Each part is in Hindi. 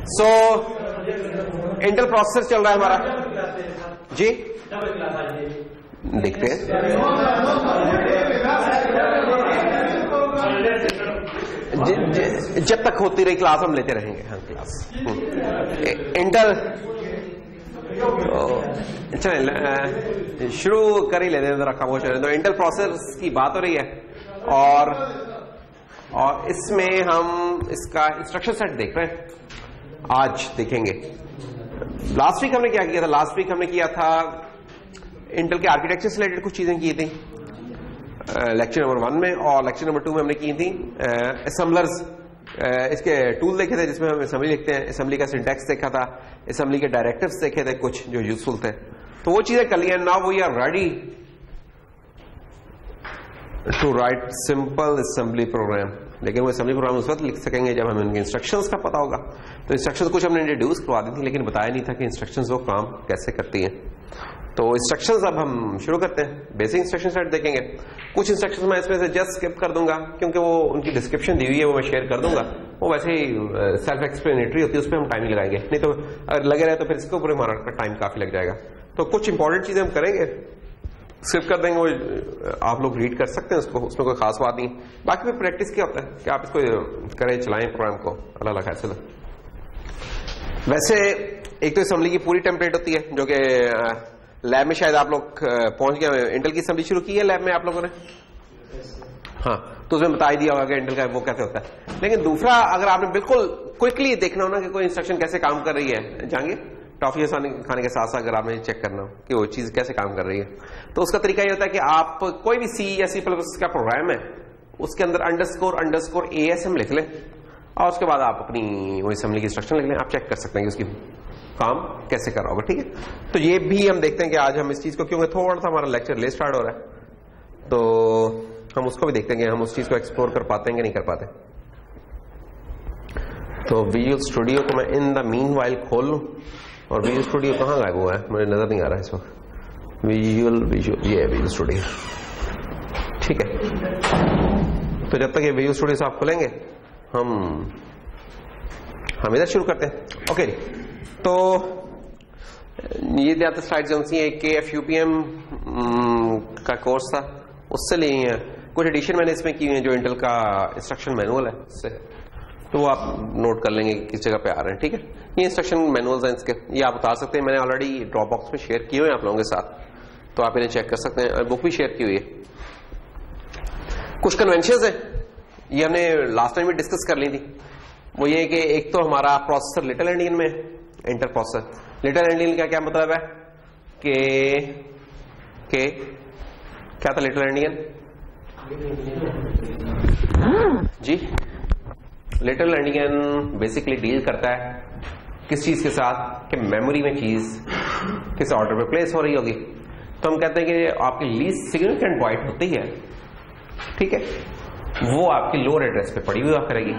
सो इंटेल प्रोसेसर चल रहा है हमारा जी, देखते हैं जब तक होती रही क्लास हम लेते रहेंगे। हाँ क्लास इंटेल चले शुरू कर ही लेते हैं, जरा खामोश रहे। तो इंटेल प्रोसेसर की बात हो रही है और इसमें हम इसका इंस्ट्रक्शन सेट देख रहे हैं, आज देखेंगे। लास्ट वीक हमने क्या किया था? लास्ट वीक हमने किया था इंटेल के आर्किटेक्चर से रिलेटेड कुछ चीजें की थी लेक्चर नंबर 1 में, और लेक्चर नंबर 2 में हमने की थी असेंबलर्स, इसके टूल देखे थे जिसमें हम असेंबली लिखते हैं, असेंबली का सिंटैक्स देखा था, असेंबली के डायरेक्टिव्स देखे थे कुछ जो यूजफुल थे, तो वो चीजें कर ली हैं। Now we are ready to write simple assembly program. लेकिन वो असेंबली प्रोग्राम उस वक्त लिख सकेंगे जब हमें उनके इंस्ट्रक्शंस का पता होगा। तो इंस्ट्रक्शंस कुछ हमने इंट्रोड्यूस करवा दी थी, लेकिन बताया नहीं था कि इंस्ट्रक्शंस वो काम कैसे करती हैं। तो इंस्ट्रक्शंस अब हम शुरू करते हैं, बेसिक इंस्ट्रक्शन सेट देखेंगे। कुछ इंस्ट्रक्शंस मैं इसमें से जस्ट स्किप कर दूंगा क्योंकि वो उनकी डिस्क्रिप्शन दी हुई है, वो मैं शेयर कर दूंगा, वो वैसे ही सेल्फ एक्सप्लेनेटरी होती है, उस पर हम टाइम नहीं लगाएंगे, नहीं तो अगर लगे रहे तो फिर इसके ऊपर हमारा टाइम काफी लग जाएगा। तो कुछ इंपॉर्टेंट चीजें हम करेंगे, स्किप कर देंगे, वो आप लोग रीड कर सकते हैं उसको, उसमें कोई खास बात नहीं। बाकी में प्रैक्टिस क्या होता है कि आप इसको करें, चलाएं प्रोग्राम को, अल्लाह खैर से। वैसे एक तो असेंबली की पूरी टेम्पलेट होती है जो कि लैब में शायद आप लोग पहुंच गए। इंटेल की असेंबली शुरू की है लैब में आप लोगों ने? हाँ, तो उसमें बता ही दिया होगा कि इंटेल का वो कैसे होता है। लेकिन दूसरा, अगर आपने बिल्कुल क्विकली देखना हो ना कि कोई इंस्ट्रक्शन कैसे काम कर रही है, जाएंगे टॉफी खाने के साथ साथ अगर आपने चेक करना हो कि वो चीज कैसे काम कर रही है, तो उसका तरीका ये होता है कि आप कोई भी सी या C++ का प्रोग्राम है उसके अंदर अंडरस्कोर ASM लिख लें और उसके बाद आप अपनी वो असेंबली की इंस्ट्रक्शन लिख लें। आप चेक कर सकते हैं कि उसकी काम कैसे कर रहा होगा। ठीक है, तो ये भी हम देखते हैं कि आज हम इस चीज को, क्योंकि थोड़ा सा हमारा लेक्चर लेट स्टार्ट हो रहा है, तो हम उसको भी देखते हैं कि हम उस चीज को एक्सप्लोर कर पाते हैं कि नहीं कर पाते। तो विजुअल स्टूडियो को मैं इन द मीन वाइल खोल लूं, और विजुअल स्टूडियो कहाँ गायब हुआ है, मुझे नजर नहीं आ रहा है इस वक्त। विजुअल ये विजुअल स्टूडियो, ठीक है। तो जब तक ये विजुअल स्टूडियो से आप खोलेंगे हम इधर शुरू करते हैं। ओके, तो ये ज्यादा स्लाइड्स जो सी KFUPM का कोर्स था उससे ली है, कुछ एडिशन मैंने इसमें की हुई है जो इंटेल का इंस्ट्रक्शन मैनुअल है उससे, तो वो आप नोट कर लेंगे किस जगह पे आ रहे हैं। ठीक है, ये इंस्ट्रक्शन मैनुअल्स हैं इसके, ये आप बता सकते हैं, मैंने ऑलरेडी ड्रॉप बॉक्स में शेयर किए हुए हैं आप लोगों के साथ, तो आप इन्हें चेक कर सकते हैं। बुक भी शेयर की हुई है। कुछ कन्वेंशंस हैं, ये हमने लास्ट टाइम भी डिस्कस कर ली थी। वो ये कि एक तो हमारा प्रोसेसर लिटिल एंडियन में, इंटेल प्रोसेसर लिटिल एंडियन का क्या मतलब है कि क्या था लिटिल एंडियन जी? लिटिल एंडियन बेसिकली डील करता है किस चीज के साथ कि मेमोरी में चीज किस ऑर्डर पे प्लेस हो रही होगी। तो हम कहते हैं कि आपकी लीस्ट सिग्निफिकेंट बाइट होती है, ठीक है, वो आपकी लोअर एड्रेस पे पड़ी हुई करेगी।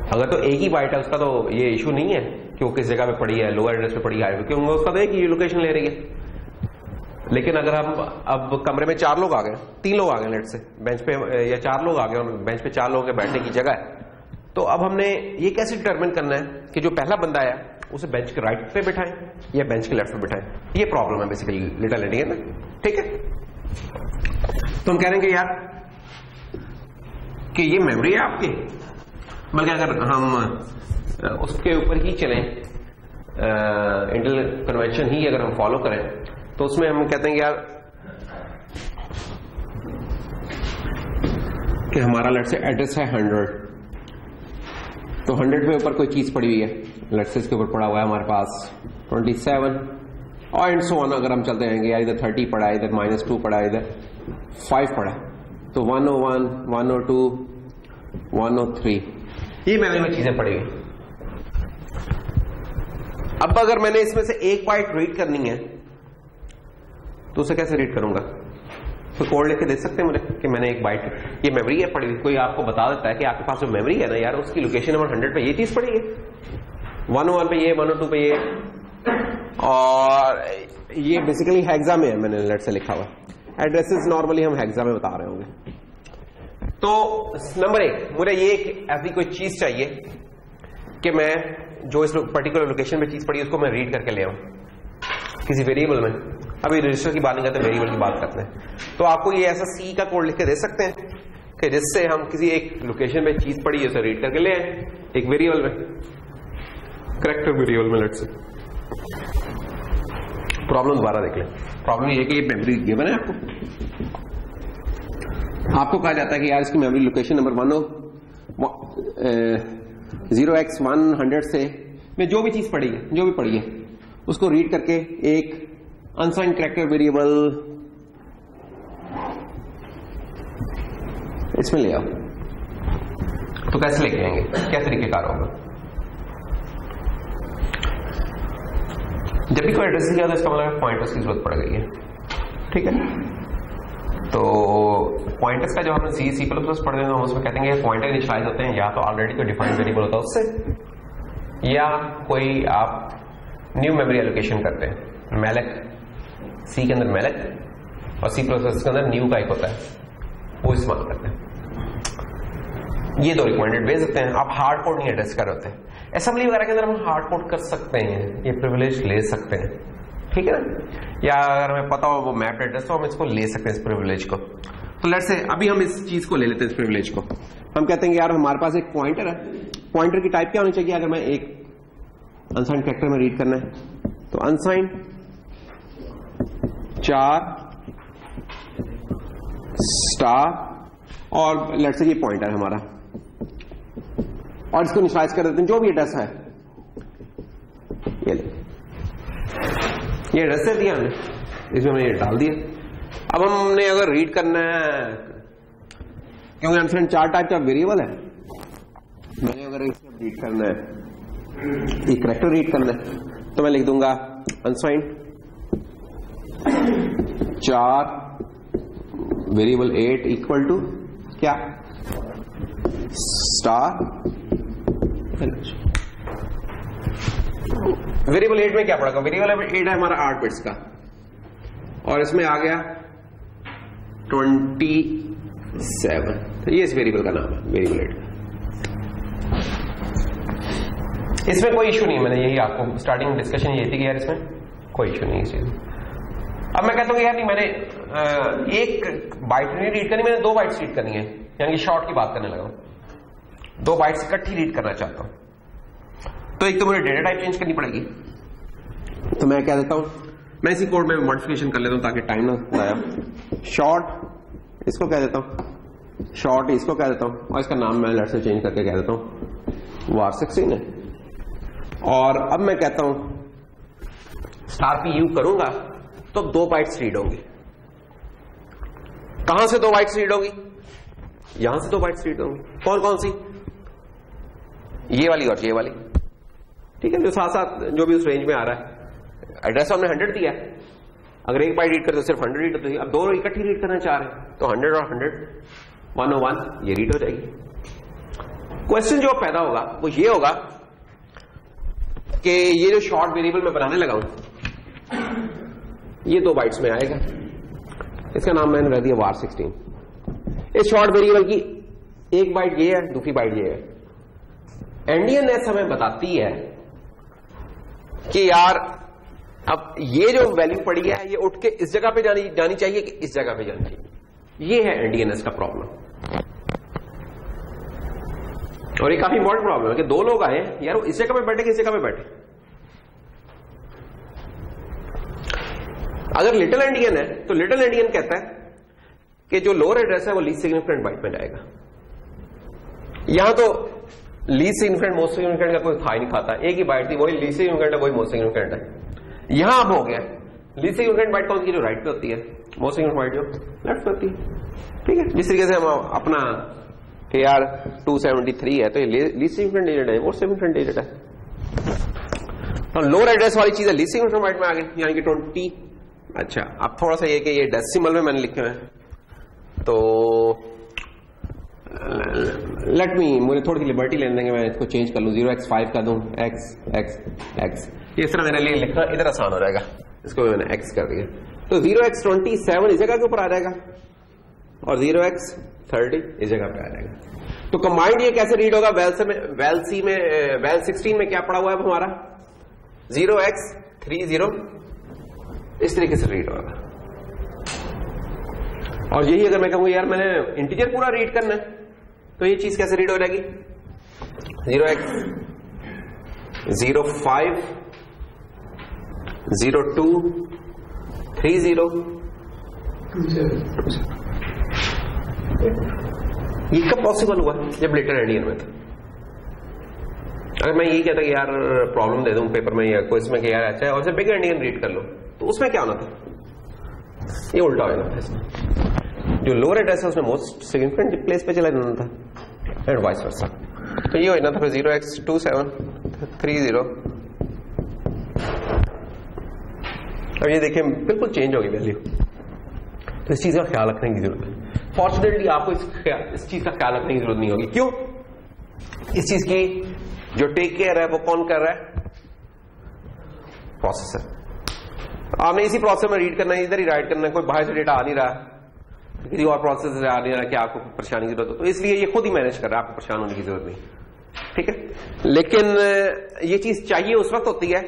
अगर तो एक ही बाइट है उसका तो ये इशू नहीं है कि वो किस जगह पे पड़ी है, लोअर एड्रेस पे पड़ी है, क्योंकि उसका तो एक ही लोकेशन ले रही है। लेकिन अगर हम अब कमरे में 4 लोग आ गए, 3 लोग आ गए लेट से बेंच पे, या 4 लोग आ गए और बेंच पे 4 लोगों के बैठने की जगह है, तो अब हमने ये कैसे डिटरमिन करना है कि जो पहला बंदा आया उसे बेंच के राइट पे बिठाएं या बेंच के लेफ्ट पे बिठाएं। ये प्रॉब्लम है बेसिकली लिटिल एंडियन में, ठीक है। तो हम कह रहे हैं कि यार कि ये मेमोरी है आपकी, बल्कि अगर हम उसके ऊपर ही चलें, इंटेल कन्वेंशन ही अगर हम फॉलो करें, तो उसमें हम कहते हैं कि यार कि हमारा लेट से एड्रेस है 100, तो 100 पे ऊपर कोई चीज पड़ी हुई है, लेट से इसके ऊपर पड़ा हुआ है हमारे पास 27 और एंड सो ऑन। अगर हम चलते रहेंगे यार इधर 30 पड़ा है, इधर -2 पड़ा है, इधर 5 पड़ा है, तो 101, 102, 103 ये मेमोरी में चीजें पड़ी हुई। अब अगर मैंने इसमें से एक बाइट रीड करनी है तो उसे कैसे रीड करूंगा? तो कोड लिख के दे सकते हैं मुझे कि मैंने एक बाइट, ये मेमोरी है पड़ी हुई, कोई आपको बता देता है कि आपके पास जो मेमोरी है ना यार, उसकी लोकेशन नंबर 100 पे ये चीज पड़ी है, 101 पे ये, 102 पे ये, और ये बेसिकली हेक्सा में है, मैंने लेट से लिखा हुआ। एड्रेसेस नॉर्मली हम हेक्सा में बता रहे होंगे। तो नंबर 1 मुझे ये ऐसी कोई चीज चाहिए कि मैं जो इस पर्टिकुलर लोकेशन पे चीज पड़ी उसको मैं रीड करके ले आऊं किसी वेरिएबल में। अभी रजिस्टर की बात नहीं करते, वेरिएबल की बात करते हैं। तो आपको ये ऐसा सी का कोड लिख के दे सकते हैं कि जिससे हम किसी एक लोकेशन पे चीज पड़ी है उसे रीड करके ले आए एक वेरिएबल में, करेक्टर वेरिएबल में। लेट्स से प्रॉब्लम दोबारा देख लें। प्रॉब्लम ये कि ये मेमोरी गिवन है आपको कहा जाता है कि यार इसकी मेमोरी लोकेशन नंबर 0x100 से में जो भी चीज पड़ी है उसको रीड करके एक अनसाइंड कैरेक्टर वेरिएबल इसमें ले आओ। तो कैसे लेके आएंगे, क्या तरीकेकार होगा? जब भी कोई एड्रेस दिया तो इसका मतलब पॉइंटर्स की जरूरत पड़ गई है, ठीक है। तो पॉइंटर्स का जो हमने सी प्लस पढ़ देंगे हम उसमें कहते हैं पॉइंटर इनिशियलाइज होते हैं या तो ऑलरेडी कोई डिफाइंड वेरिएबल होता है उससे, या कोई आप न्यू मेमोरी एलोकेशन करते हैं। मैलक सी के अंदर मैलक और सी प्लस के अंदर न्यू का एक होता है, वो इस्तेमाल करते हैं। ये दो रिकमेंडेड वेज होते हैं। आप हार्ड कोड नहीं एड्रेस कर रहे होते। असेंबली वगैरह के अंदर हम हार्ड कोड कर सकते हैं, ये प्रिविलेज ले सकते हैं, ठीक है ना। या अगर हमें पता हो वो मैप एड्रेस तो हम इसको ले सकते हैं इस प्रिविलेज को। तो लेट्स से अभी हम इस चीज को ले लेते हैं, इस प्रिविलेज को। हम कहते हैं कि यार हमारे पास एक पॉइंटर है, पॉइंटर की टाइप क्या होनी चाहिए? अगर मैं एक अनसाइंड कैरेक्टर में रीड करना है तो अनसाइंड 4 स्टार और लेट्स से ये पॉइंटर है हमारा, और इसको इनिशियलाइज कर देते हैं जो भी एड्रेस है। ये एड्रेस दिया हमने, इसमें हमने ये डाल दिया। अब हमने अगर रीड करना है, क्योंकि अनसाइंड 4 टाइप का वेरिएबल है, मैंने अगर इसे रीड करना है, एक कैरेक्टर रीड करना है, तो मैं लिख दूंगा अनसाइंड 4 वेरिएबल 8 इक्वल टू क्या? स्टार। वेरिएबल 8 में क्या पड़ेगा? वेरिएबल 8 है हमारा 8 बिट्स का, और इसमें आ गया 27। तो ये इस वेरिएबल का नाम है, वेरिएबल 8। इसमें कोई इशू नहीं, मैंने यही आपको स्टार्टिंग डिस्कशन ये थी कि यार इसमें कोई इशू नहीं इस चीज। अब मैं कहता हूँ यार नहीं, मैंने एक बाइट नहीं रीड करनी, मैंने 2 बाइट्स रीड करनी है, यानी कि शॉर्ट की बात करने लगा, 2 बाइट्स इकट्ठी रीड करना चाहता हूं। तो एक तो मुझे डेटा टाइप चेंज करनी पड़ेगी, तो मैं क्या देता हूं, मैं इसी कोड में मॉडिफिकेशन कर लेता हूं ताकि टाइम ना लगाया। शॉर्ट इसको कह देता हूं, शॉर्ट इसको कह देता हूं, और इसका नाम मैं लेट से चेंज करके कह देता हूं var16 है। और अब मैं कहता हूं स्टार पी यू करूंगा तो 2 बाइट्स रीड होंगी। कहां से 2 बाइट्स रीड होंगी? यहां से 2 बाइट्स रीड होंगी। कौन कौन सी? ये वाली और ये वाली, ठीक है, जो साथ साथ जो भी उस रेंज में आ रहा है। एड्रेस हमने 100 दिया है, अगर एक बाइट रीड करते तो सिर्फ 100 रीड होती है। अब 2 इकट्ठी रीड करना चाह रहे हैं तो 100 और 100 101 ये रीड हो जाएगी। क्वेश्चन जो पैदा होगा वो ये होगा कि ये जो शॉर्ट वेरिएबल मैं बनाने लगा हूं ये 2 बाइट्स में आएगा, इसका नाम मैंने रख दिया var16। इस शॉर्ट वेरिएबल की एक बाइट ये है, दूसरी बाइट ये है। एनडीएनएस हमें बताती है कि यार अब ये जो वैल्यू पड़ी है ये उठ के इस जगह पे जानी चाहिए कि इस जगह पे जानी चाहिए। ये है एनडीएनएस का प्रॉब्लम, और ये काफी इंपॉर्टेंट प्रॉब्लम है कि 2 लोग आए यार, वो इस जगह पे बैठे कि इस जगह पे बैठे। अगर लिटिल एंडियन है तो लिटिल एंडियन कहता है कि जो लोअर एड्रेस है वो लीस्ट सिग्निफिकेंट बाइट में जाएगा। यहां तो लीस्ट सिग्निफिकेंट मोस्ट सिग्निफिकेंट का कोई था ही नहीं खाता, एक ही बाइट थी, वही लीस्ट सिग्निफिकेंट है, वही मोस्ट सिग्निफिकेंट है। यहां अब हो गया लीस्ट सिग्निफिकेंट बाइट कौन सी? जो राइट पे होती है, मोस्ट सिग्निफिकेंट बाइट जो लेफ्ट पे होती है, ठीक है। जिस तरीके से हम अपना कि यार 273 है तो ये लीस्ट सिग्निफिकेंट डिजिट है, मोस्ट सिग्निफिकेंट डिजिट है। तो लोअर एड्रेस वाली चीज लीस्ट सिग्निफिकेंट बाइट में आ गई, यानी कि 20। अच्छा, अब थोड़ा सा ये कि ये डेसिमल में मैंने लिखे हुए हैं, तो लेट मी, मुझे थोड़ी सी लिबर्टी लेने देंगे, मैं इसको चेंज कर लूं, 0x5 कर दूं, x x x। इस तरह मेरे लिए लिखना इधर आसान हो जाएगा, इसको मैंने x कर दिया, तो 0x27 इस जगह के ऊपर आ जाएगा और 0x30 इस जगह पे आ जाएगा। तो कंबाइंड ये कैसे रीड होगा? वेल 16 में क्या पड़ा हुआ है हमारा? 0x30 इस तरीके से रीड होगा। और यही अगर मैं कहूंगा यार मैंने इंटीजर पूरा रीड करना है तो ये चीज कैसे रीड हो जाएगी? 0x05 0230 ये कब पॉसिबल हुआ? जब लेटर एंडियन में था। अगर मैं यही कहता कि यार प्रॉब्लम दे दूं पेपर में या क्विज में कि यार अच्छा है और जब बिग एंडियन रीड कर लो तो उसमें क्या होना था? ये उल्टा हो जाना था इसमें। जो लोअर एड्रेस है उसमें मोस्ट सिग्निफिकेंट प्लेस पे चला जाना था एंड वाइस वर्सा। तो ये हो जाना था फिर 0x2730। अब ये देखिए बिल्कुल चेंज होगी वैल्यू। तो इस चीज का ख्याल रखने की जरूरत है। फॉर्चुनेटली आपको इस चीज का ख्याल रखने की जरूरत नहीं होगी। क्यों? इस चीज की जो टेक केयर है वो कौन कर रहा है? प्रोसेसर। आपने इसी प्रोसेसर में रीड करना है, इधर ही राइट करना है, कोई बाहर से डेटा आ नहीं रहा, किसी और प्रोसेसर से आ नहीं रहा कि आपको परेशानी की जरूरत हो, तो इसलिए ये खुद ही मैनेज कर रहा है, आपको परेशान होने की जरूरत नहीं। ठीक है, लेकिन ये चीज चाहिए उस वक्त होती है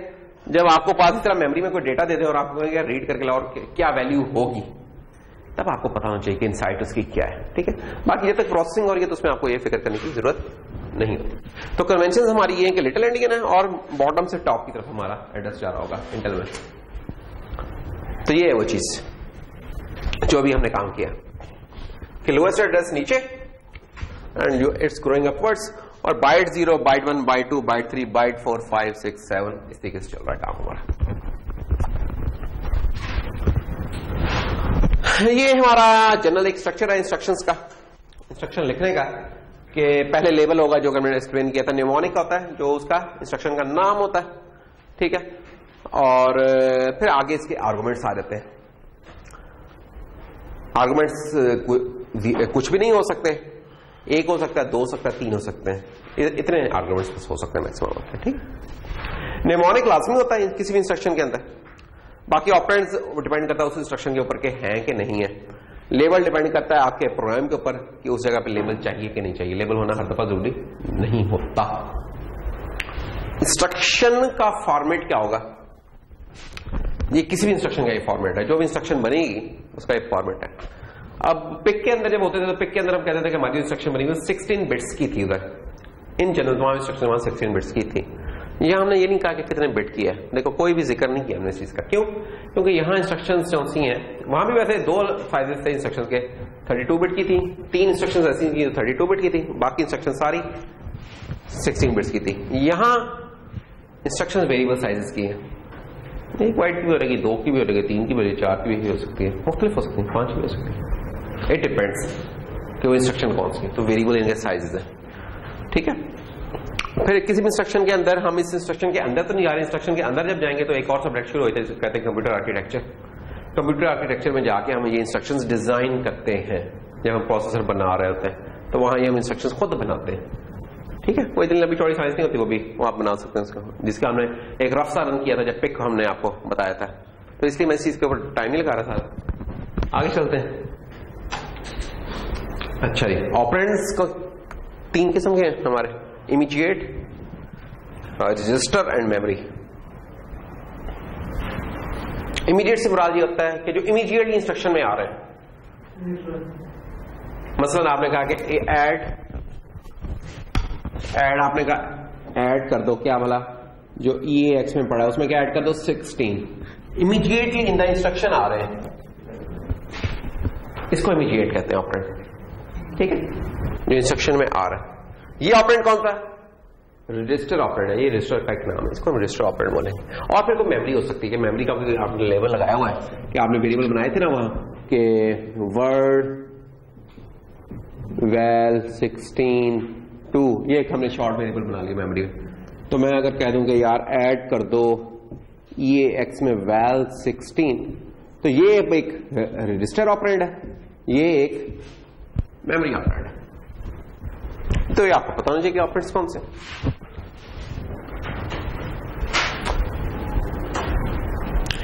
जब आपको पास इस तरह मेमोरी में कोई डेटा दे दे और आपको रीड करके लाओ और क्या वैल्यू होगी, तब आपको पता होना चाहिए कि इनसाइट उसकी क्या है। ठीक है, बाकी जब तक प्रोसेसिंग हो रही है तो उसमें आपको ये फिक्र करने की जरूरत नहीं होती। तो कन्वेंशन हमारी ये है कि लिटिल एंडियन है और बॉटम से टॉप की तरफ हमारा एड्रेस जा रहा होगा इंटेल में। तो ये है वो चीज जो अभी हमने काम किया कि लोएस्ट एड्रेस नीचे एंड इट्स ग्रोइंग अपवर्ड्स और byte 0, byte 1, byte 2, byte 3, byte 4, 5, 6, 7 इस तरीके से चल रहा है काम हमारा। ये हमारा जनरल एक स्ट्रक्चर है इंस्ट्रक्शंस का, इंस्ट्रक्शन लिखने का, कि पहले लेवल होगा जो मैंने एक्सप्लेन किया था, न्यूमोनिक होता है जो उसका इंस्ट्रक्शन का नाम होता है। ठीक है, और फिर आगे इसके आर्गुमेंट्स आ जाते हैं। आर्गुमेंट्स कुछ भी नहीं हो सकते, एक हो सकता है, दो हो सकता है, तीन हो सकते हैं, इतने आर्गुमेंट्स हो सकते हैं मैक्सिमम होते हैं। ठीक, न्यूमोनिक लाजमी होता है किसी भी इंस्ट्रक्शन के अंदर। बाकी ऑपरेंड्स डिपेंड करता है उस इंस्ट्रक्शन के ऊपर के हैं कि नहीं है। लेबल डिपेंड करता है आपके प्रोग्राम के ऊपर कि उस जगह पे लेबल चाहिए कि नहीं चाहिए। लेबल होना हर दफा जरूरी नहीं होता। इंस्ट्रक्शन का फॉर्मेट क्या होगा? ये किसी भी इंस्ट्रक्शन का ये फॉर्मेट है, जो भी इंस्ट्रक्शन बनेगी उसका एक फॉर्मेट है। अब पिक के अंदर जब होते थे तो पिक के अंदर हम कहते थे कि हमारी इंस्ट्रक्शन बनी हुई 16 बिट्स की थी। उधर इन जनरल तमाम इंस्ट्रक्शन 16 बिट्स की थी। यहां हमने ये नहीं कहा कि कितने बिट की है, देखो कोई भी जिक्र नहीं किया हमने इस चीज का। क्यों? क्योंकि यहां इंस्ट्रक्शंस जो सी हैं वहां भी वैसे दो फायदे थे इंस्ट्रक्शन के, 32 बिट की थी, 3 इंस्ट्रक्शंस ऐसी थी जो 32 बिट की थी, बाकी इंस्ट्रक्शन सारी 16 बिट्स की थी। यहां इंस्ट्रक्शन वेरिएबल साइजेस की है, एक बाइट की भी हो रहेगी, 2 की भी हो रहेगी, 3 की भी हो रहेगी, 4 की भी हो सकती है, मुख्तलिफ हो सकती है, 5 की हो सकती है। इट डिपेंड्स कि वो इंस्ट्रक्शन कौन सी है। तो वेरिएबल इनके साइजेस है। ठीक है, फिर किसी भी इंस्ट्रक्शन के अंदर, हम इस इंस्ट्रक्शन के अंदर तो नहीं आ रहे, इंस्ट्रक्शन के अंदर जब जाएंगे तो एक और सब्जेक्ट शुरू होते हैं कहते हैं कंप्यूटर आर्किटेक्चर। कंप्यूटर आर्किटेक्चर में जाके हम ये इंस्ट्रक्शंस डिजाइन करते हैं। जब हम प्रोसेसर बना रहे होते हैं तो वहां ये हम इंस्ट्रक्शंस खुद बनाते हैं। ठीक है, कोई इतनी लंबी चौड़ी साइज नहीं होती, वो भी वो आप बना सकते हैं उसका, जिसका हमने एक रफ सा रन किया था जब पिक हमने आपको बताया था। तो इसलिए मैं इस चीज के ऊपर टाइम नहीं लगा रहा था। आगे चलते हैं। अच्छा जी, ऑपरेंड्स को 3 किस्म के हैं हमारे, immediate, register and memory. Immediate से मुराद ये होता है कि जो इमीडिएटली इंस्ट्रक्शन में आ रहे हैं। मसलन आपने कहा कि ऐड आपने कहा ऐड कर दो, क्या बोला, जो EAX में पड़ा है उसमें क्या ऐड कर दो, 16। इमीडिएटली इन द इंस्ट्रक्शन आ रहे हैं, इसको इमीडिएट कहते हैं ऑपरेंड। ठीक है, जो इंस्ट्रक्शन में आ रहा है। ये ऑपरेंड कौन सा है? रजिस्टर ऑपरेंड है। ये रजिस्टर का एक नाम है, इसको हम रजिस्टर ऑपरेंड बोलेंगे। और फिर कोई मेमोरी हो सकती है कि मेमोरी का आपने लेवल लगाया हुआ है कि आपने वेरिएबल बनाए थे ना वहां के वर्ड वैल 16 ये एक हमने शॉर्ट वेरिएबल बना लिया मेमोरी में। तो मैं अगर कह दूं कि यार ऐड कर दो EAX में वैल 16, तो ये एक रजिस्टर ऑपरेंड है, ये एक मेमोरी ऑपरेंड है। तो ये आपको पता होना चाहिए कि ऑपरेंड्स कौन से।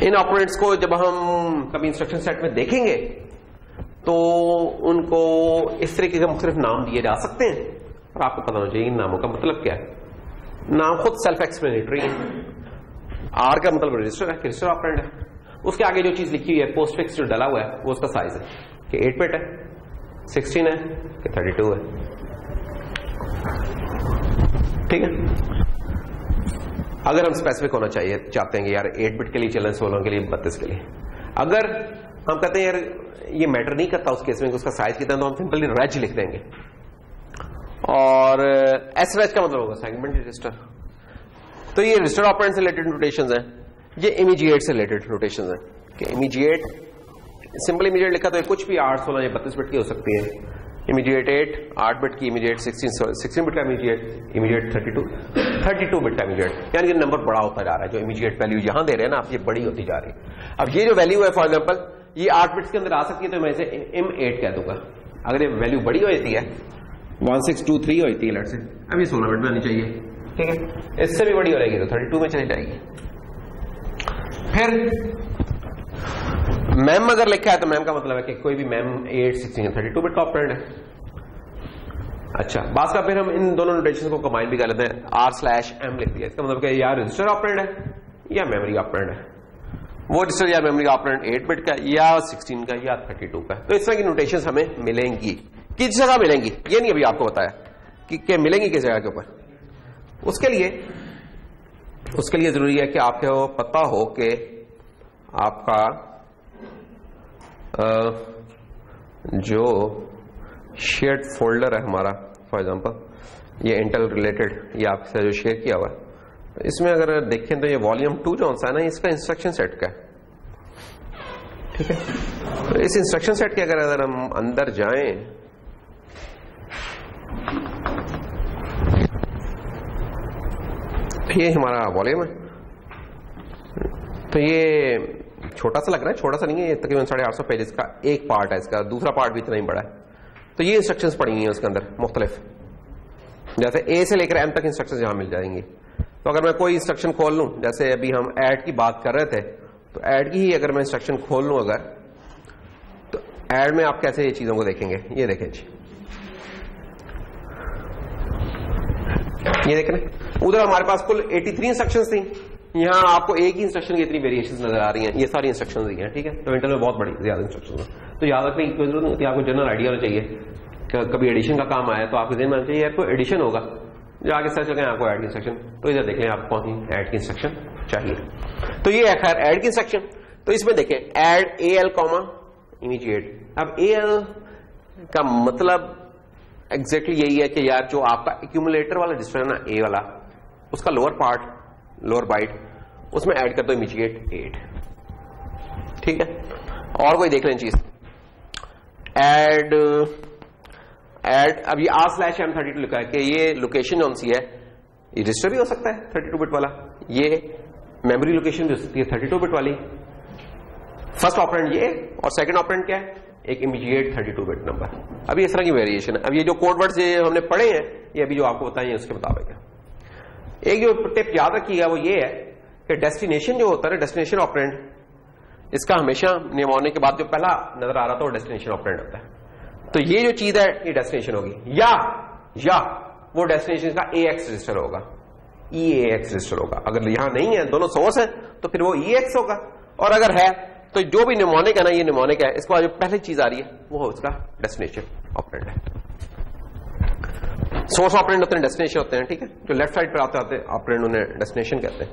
इन ऑपरेंड्स को जब हम कभी इंस्ट्रक्शन सेट में देखेंगे तो उनको इस तरीके के मुख्तलिफ नाम दिए जा सकते हैं। और आपको पता होना चाहिए इन नामों का मतलब क्या है। नाम खुद सेल्फ एक्सप्लेनेटरी है। आर का मतलब रजिस्टर है, रजिस्टर ऑपरेंड है। उसके आगे जो चीज लिखी हुई है पोस्ट फिक्स जो डला हुआ है वो उसका साइज है कि 8 बिट है, 16 है कि 32 है। ठीक है, अगर हम स्पेसिफिक होना चाहिए चाहते हैं कि यार 8 बिट के लिए चलें, 16 के लिए, 32 के लिए, अगर हम कहते हैं यार ये मैटर नहीं करता उस केस में कि उसका साइज कितना, तो हम सिंपली रेज लिख देंगे। और एस रेज का मतलब होगा सेगमेंट रजिस्टर। तो ये रजिस्टर ऑपरेंड से रिलेटेड नोटेशंस हैं, ये इमीडिएट से रिलेटेड नोटेशंस हैं कि इमीडिएट, सिंपल इमीडिएट लिखा तो कुछ भी 8, 16 या 32 बिट की हो सकती है। इमीडिएट 8 बिट की, इमीडिएट 16 बिट का इमीडिएट 32 बिट का इमीडिएट, यानी कि नंबर बड़ा होता जा रहा है। जो इमीडिएट वैल्यू यहां दे रहे हैं ना आप, ये बड़ी होती जा रही है। अब ये जो वैल्यू है फॉर एग्जांपल ये 8 बिट्स के अंदर आ सकती है, तो मैं इसे M8 कह दूंगा। अगर ये वैल्यू बड़ी होती है 1623 होती है लेट्स से, अब ये 16 बिट में आनी चाहिए। ठीक है, इससे भी बड़ी हो जाएगी तो 32 में चली जाएगी। फिर मैम अगर लिखा है तो मैम का मतलब है कि कोई भी मैम 8, 16 32 बिट का ऑपरेंड है। अच्छा, बात का फिर हम इन दोनों नोटेशन को कंबाइन भी कर लेते हैं, r/m लिख दिया। इसका मतलब क्या, या रजिस्टर ऑपरेंड है या मेमोरी ऑपरेंड है। वो रजिस्टर या मेमोरी ऑपरेंड 8 बिट का या 16 का या 32 का। तो इस तरह की नोटेशन हमें मिलेंगी। किस जगह मिलेंगी ये नहीं अभी आपको बताया कि मिलेंगी किस जगह के ऊपर। उसके लिए जरूरी है कि आपको पता हो कि आपका जो शेयर्ड फोल्डर है हमारा, फॉर एग्जांपल ये इंटेल रिलेटेड, ये आपसे जो शेयर किया हुआ है, इसमें अगर देखें तो ये वॉल्यूम 2 जो सा है ना, इसका इंस्ट्रक्शन सेट का है। ठीक है, तो इस इंस्ट्रक्शन सेट के अगर हम अंदर जाएं तो ये हमारा वॉल्यूम है। तो ये छोटा सा लग रहा है, छोटा सा नहीं है, ये तकरीबन 850 पेजेस का एक पार्ट है, इसका दूसरा पार्ट भी इतना ही बड़ा है। तो ये इंस्ट्रक्शंस पड़ी हुई हैं उसके अंदर मुख्तलिफ, जैसे ए से लेकर एम तक इंस्ट्रक्शंस यहां मिल जाएंगी। तो अगर मैं कोई इंस्ट्रक्शन खोल लूं, जैसे अभी हम ऐड की बात कर रहे थे, तो ऐड की ही अगर मैं इंस्ट्रक्शन खोल लूं अगर, तो ऐड में आप कैसे ये चीजों को देखेंगे, ये देखें जी, ये देख रहे हैं। उधर हमारे पास कुल 83 इंस्ट्रक्शंस थी, यहां आपको एक ही इंस्ट्रक्शन की इतनी वेरिएशंस नजर आ रही हैं। ये सारी इंस्ट्रक्शंस दी हैं। ठीक है, तो इंटेल में बहुत बड़ी ज्यादा इंस्ट्रक्शंस हैं, तो याद रखने की कोई जरूरत नहीं होती। आपको जनरल आइडिया होना चाहिए कि कभी एडिशन का काम आया तो आपको ध्यान में आना चाहिए यार कोई एडिशन होगा, जो आगे सर्च करें आपको ऐड की इंस्ट्रक्शन, तो इधर देख लें आपको कौन सी ऐड की इंस्ट्रक्शन चाहिए। तो ये है खैर ऐड की इंस्ट्रक्शन। तो इसमें देखें ऐड AL कॉमा इमीडिएट। अब AL का मतलब एग्जैक्टली यही है कि यार जो आपका एक्यूमुलेटर वाला रजिस्टर है ना, ए वाला, उसका लोअर पार्ट, लोअर बाइट, उसमें ऐड कर दो इमीडिएट 8। ठीक है, और कोई देख लें चीज, ऐड अब ये r/m32 लिखा है कि ये लोकेशन कौन सी है, ये रजिस्टर भी हो सकता है 32 बिट वाला, ये मेमोरी लोकेशन भी हो सकती है 32 बिट वाली। फर्स्ट ऑपरेंड ये और सेकंड ऑपरेंड क्या है, एक इमीडिएट 32 बिट नंबर। अभी इस तरह की वेरिएशन है। अब ये जो कोड वर्ड्स ये हमने पढ़े हैं, ये अभी जो आपको बताएंगे उसके मुताबिक है। एक जो टिप याद रखिएगा वो ये है कि डेस्टिनेशन जो होता है, डेस्टिनेशन ऑपरेंड, इसका हमेशा नियमों के बाद जो पहला नजर आ रहा था वो डेस्टिनेशन ऑपरेंड होता है। तो ये जो चीज है ये डेस्टिनेशन होगी, या वो डेस्टिनेशन का AX रजिस्टर होगा, EAX रजिस्टर होगा। अगर यहां नहीं है, दोनों सोर्स है, तो फिर वो EX होगा। और अगर है तो जो भी निमोनिक है ना, ये निमोनिक है, इसको जो पहली चीज आ रही है वो उसका डेस्टिनेशन ऑपरेंड है। सोर्स ऑपरेंड होते हैं, डेस्टिनेशन होते हैं। ठीक है, जो लेफ्ट साइड पर आते ऑपरेंड उन्हें डेस्टिनेशन कहते हैं।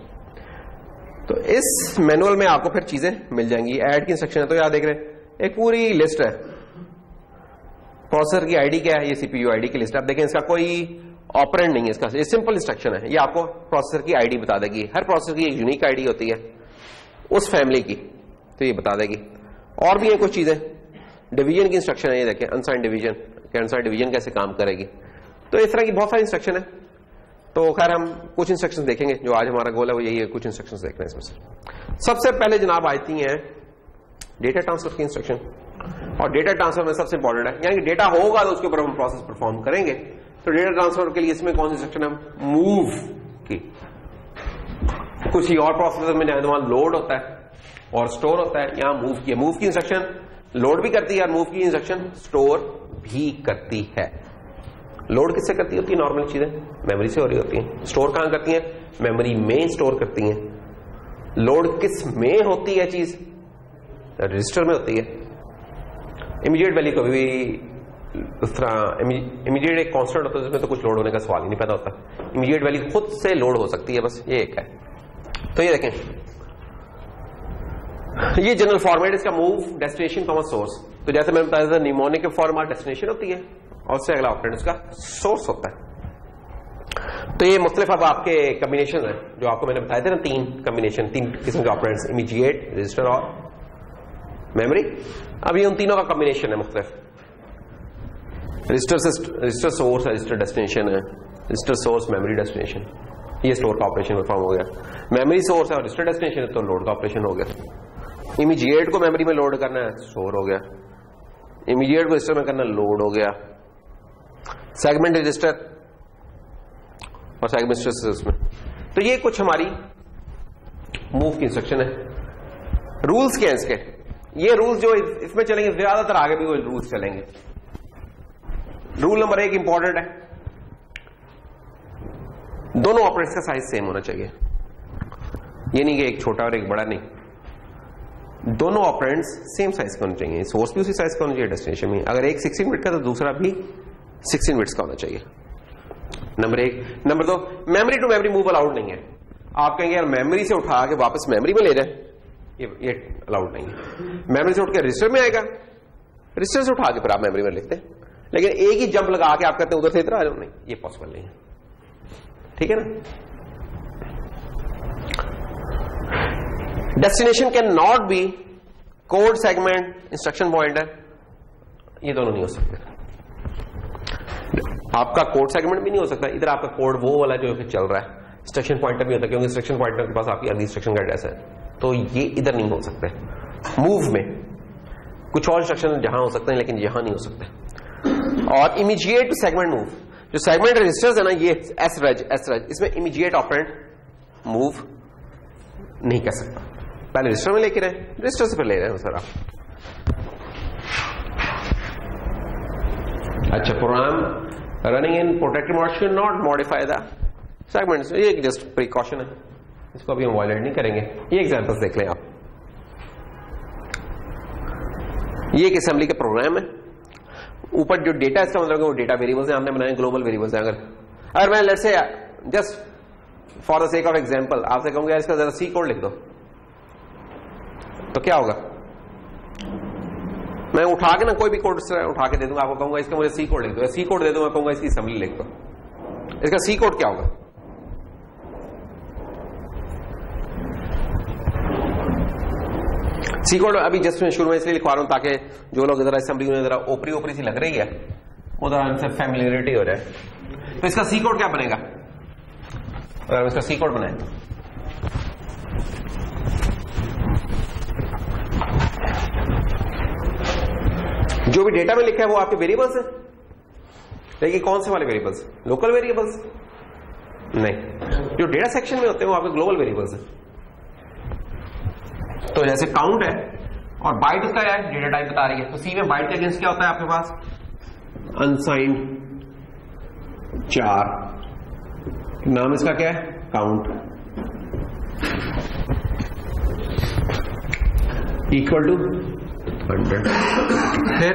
तो इस मैनुअल में आपको फिर चीजें मिल जाएंगी। ऐड की इंस्ट्रक्शन है तो याद देख रहे हैं एक पूरी लिस्ट है। प्रोसेसर की आईडी क्या है, ये CPU आईडी की लिस्ट है। आप देखें इसका कोई ऑपरेंड नहीं है, इसका ये सिंपल इंस्ट्रक्शन है। ये आपको प्रोसेसर की आईडी बता देगी। हर प्रोसेसर की एक यूनिक आईडी होती है उस फैमिली की, तो ये बता देगी। और भी है कुछ चीजें, डिवीजन की इंस्ट्रक्शन है, ये देखें अनसाइन डिवीजन, अनसाइन डिवीजन कैसे काम करेगी। तो इस तरह की बहुत सारी इंस्ट्रक्शन है। तो खैर हम कुछ इंस्ट्रक्शंस देखेंगे, जो आज हमारा गोल है वो यही है, कुछ इंस्ट्रक्शंस देखना है इसमें से। सबसे पहले जनाब आती है डेटा ट्रांसफर की इंस्ट्रक्शन, और डेटा ट्रांसफर में सबसे इंपॉर्टेंट है, यानी कि डेटा होगा तो उसके ऊपर हम प्रोसेस परफॉर्म करेंगे। तो डेटा ट्रांसफर के लिए इसमें कौन सी इंस्ट्रक्शन है, मूव की। कुछ ही और प्रोसेसर में जहां लोड होता है और स्टोर होता है, यहां मूव की। मूव की इंस्ट्रक्शन लोड भी करती है और मूव की इंस्ट्रक्शन स्टोर भी करती है। लोड किससे करती होती है? नॉर्मल चीजें मेमोरी से हो रही होती हैं। स्टोर कहां करती हैं? मेमोरी में स्टोर करती हैं। लोड किस में होती है चीज? रजिस्टर में होती है। इमीडिएट वैल्यू कभी भी उस तरह इमीडिएट एक कांस्टेंट होता है जिसमें तो कुछ लोड होने का सवाल ही नहीं पैदा होता। इमीडिएट वैल्यू खुद से लोड हो सकती है, बस ये एक है। तो ये देखें, ये जनरल फॉर्मेट इसका मूव डेस्टिनेशन कॉमा सोर्स। तो जैसे मैंने बताया था निमोनिक फॉर्म डेस्टिनेशन होती है और उससे अगला ऑपरेंड उसका सोर्स होता है। तो ये मुख्तलिफ अब आपके कम्बिनेशन है जो आपको मैंने बताए थे ना, तीन कम्बिनेशन, तीन किस्म के ऑपरेंड्स, इमीडिएट, रजिस्टर और मेमोरी। अब ये उन तीनों का कम्बिनेशन है मुख्तलिफ। रजिस्टर सोर्स, रजिस्टर डेस्टिनेशन है, रजिस्टर सोर्स मेमोरी डेस्टिनेशन, ये स्टोर का ऑपरेशन परफॉर्म हो गया। मेमोरी सोर्स है और रजिस्टर डेस्टिनेशन है तो लोड का ऑपरेशन हो गया। इमीडिएट को मेमोरी में लोड करना है, स्टोर हो गया। इमीडिएट को रजिस्टर में करना, लोड हो गया। सेगमेंट रजिस्टर और सेगमेंट रजिस्टर में। तो ये कुछ हमारी मूव की इंस्ट्रक्शन है। रूल्स क्या है इसके? ये रूल्स जो इसमें चलेंगे, ज्यादातर आगे भी वो रूल्स चलेंगे। रूल नंबर 1 इंपॉर्टेंट है, दोनों ऑपरेंड्स का साइज सेम होना चाहिए। ये नहीं कि एक छोटा और एक बड़ा, नहीं, दोनों ऑपरेंड्स सेम साइज का होना चाहिए। सोर्स भी उसी साइज का होना चाहिए, डेस्टिनेशन में अगर एक 16 बिट का तो दूसरा भी 16 बिट्स का होना चाहिए। Number 1। Number 2, memory to memory move allowed नहीं है। आप कहेंगे यार मेमोरी से उठा के वापस मेमोरी में ले रहे हैं, ये अलाउड नहीं है। मेमोरी से उठ के रजिस्टर में आएगा, रजिस्टर से उठा के फिर आप मेमोरी में लिखते हैं, लेकिन एक ही जंप लगा के आप कहते हैं उधर से इधर आ जाओ, नहीं, ये पॉसिबल नहीं है। ठीक है ना? Destination can not be code segment, instruction pointer, ये दोनों नहीं हो सकते। आपका कोड सेगमेंट भी नहीं हो सकता, इधर आपका कोड वो वाला जो चल रहा है, इंस्ट्रक्शन पॉइंटर भी होता है, क्योंकि इंस्ट्रक्शन पॉइंटर के पास आपकी अगली इंस्ट्रक्शन का एड्रेस है, तो ये इधर नहीं हो सकते। मूव में कुछ और इंस्ट्रक्शन जहां हो सकते हैं लेकिन यहां नहीं हो सकते। और इमीडिएट टू सेगमेंट मूव, जो सेगमेंट रजिस्टर्स है ना, ये एसरेज, इसमें इमीडिएट ऑपरेंड मूव नहीं कर सकता। पहले रजिस्टर में लेके रहे, रजिस्टर से फिर ले रहे हैं सर आप। अच्छा, program running in protected mode should not modify the segments, ये जस्ट प्रिकॉशन है, इसको अभी हम वायलेट नहीं करेंगे। ये एग्जांपल्स देख लें आप। ये एक असेंबली का प्रोग्राम है। ऊपर जो डेटा इसका मतलब वो डेटा वेरिएबल्स हैं, हमने बनाए ग्लोबल वेरिएबल्स हैं। अगर मैं let's say just for the sake of example आपसे कहूंगा इसका जरा सी कोड लिख दो, तो क्या होगा? मैं उठा के ना कोई भी कोड उठा के दे दूंगा, आपको कहूंगा इसका मुझे सी कोड लिख दो, सी कोड दे दूंगा, कहूंगा इसकी असेंबली लिख दो। इसका सी कोड क्या होगा? सी कोड अभी जस्ट मैं शुरू में इसलिए लिखवा रहा हूं ताकि जो लोग जरा असेंबली में जरा ओपरी सी लग रही है उधर हमसे फैमिलियरिटी हो जाए। तो इसका सी कोड क्या बनेगा? अगर इसका सी कोड बनाए, जो भी डेटा में लिखा है वो आपके वेरिएबल्स है, लेकिन कौन से वाले वेरिएबल्स? लोकल वेरिएबल्स नहीं, जो डेटा सेक्शन में होते हैं वो आपके ग्लोबल वेरिएबल्स हैं। तो जैसे काउंट है और बाइट उसका है, डेटा टाइप बता रही है, तो सी में बाइट के अगेंस्ट क्या होता है आपके पास? अनसाइंड 4, नाम इसका क्या है? Count, equal to 100। फिर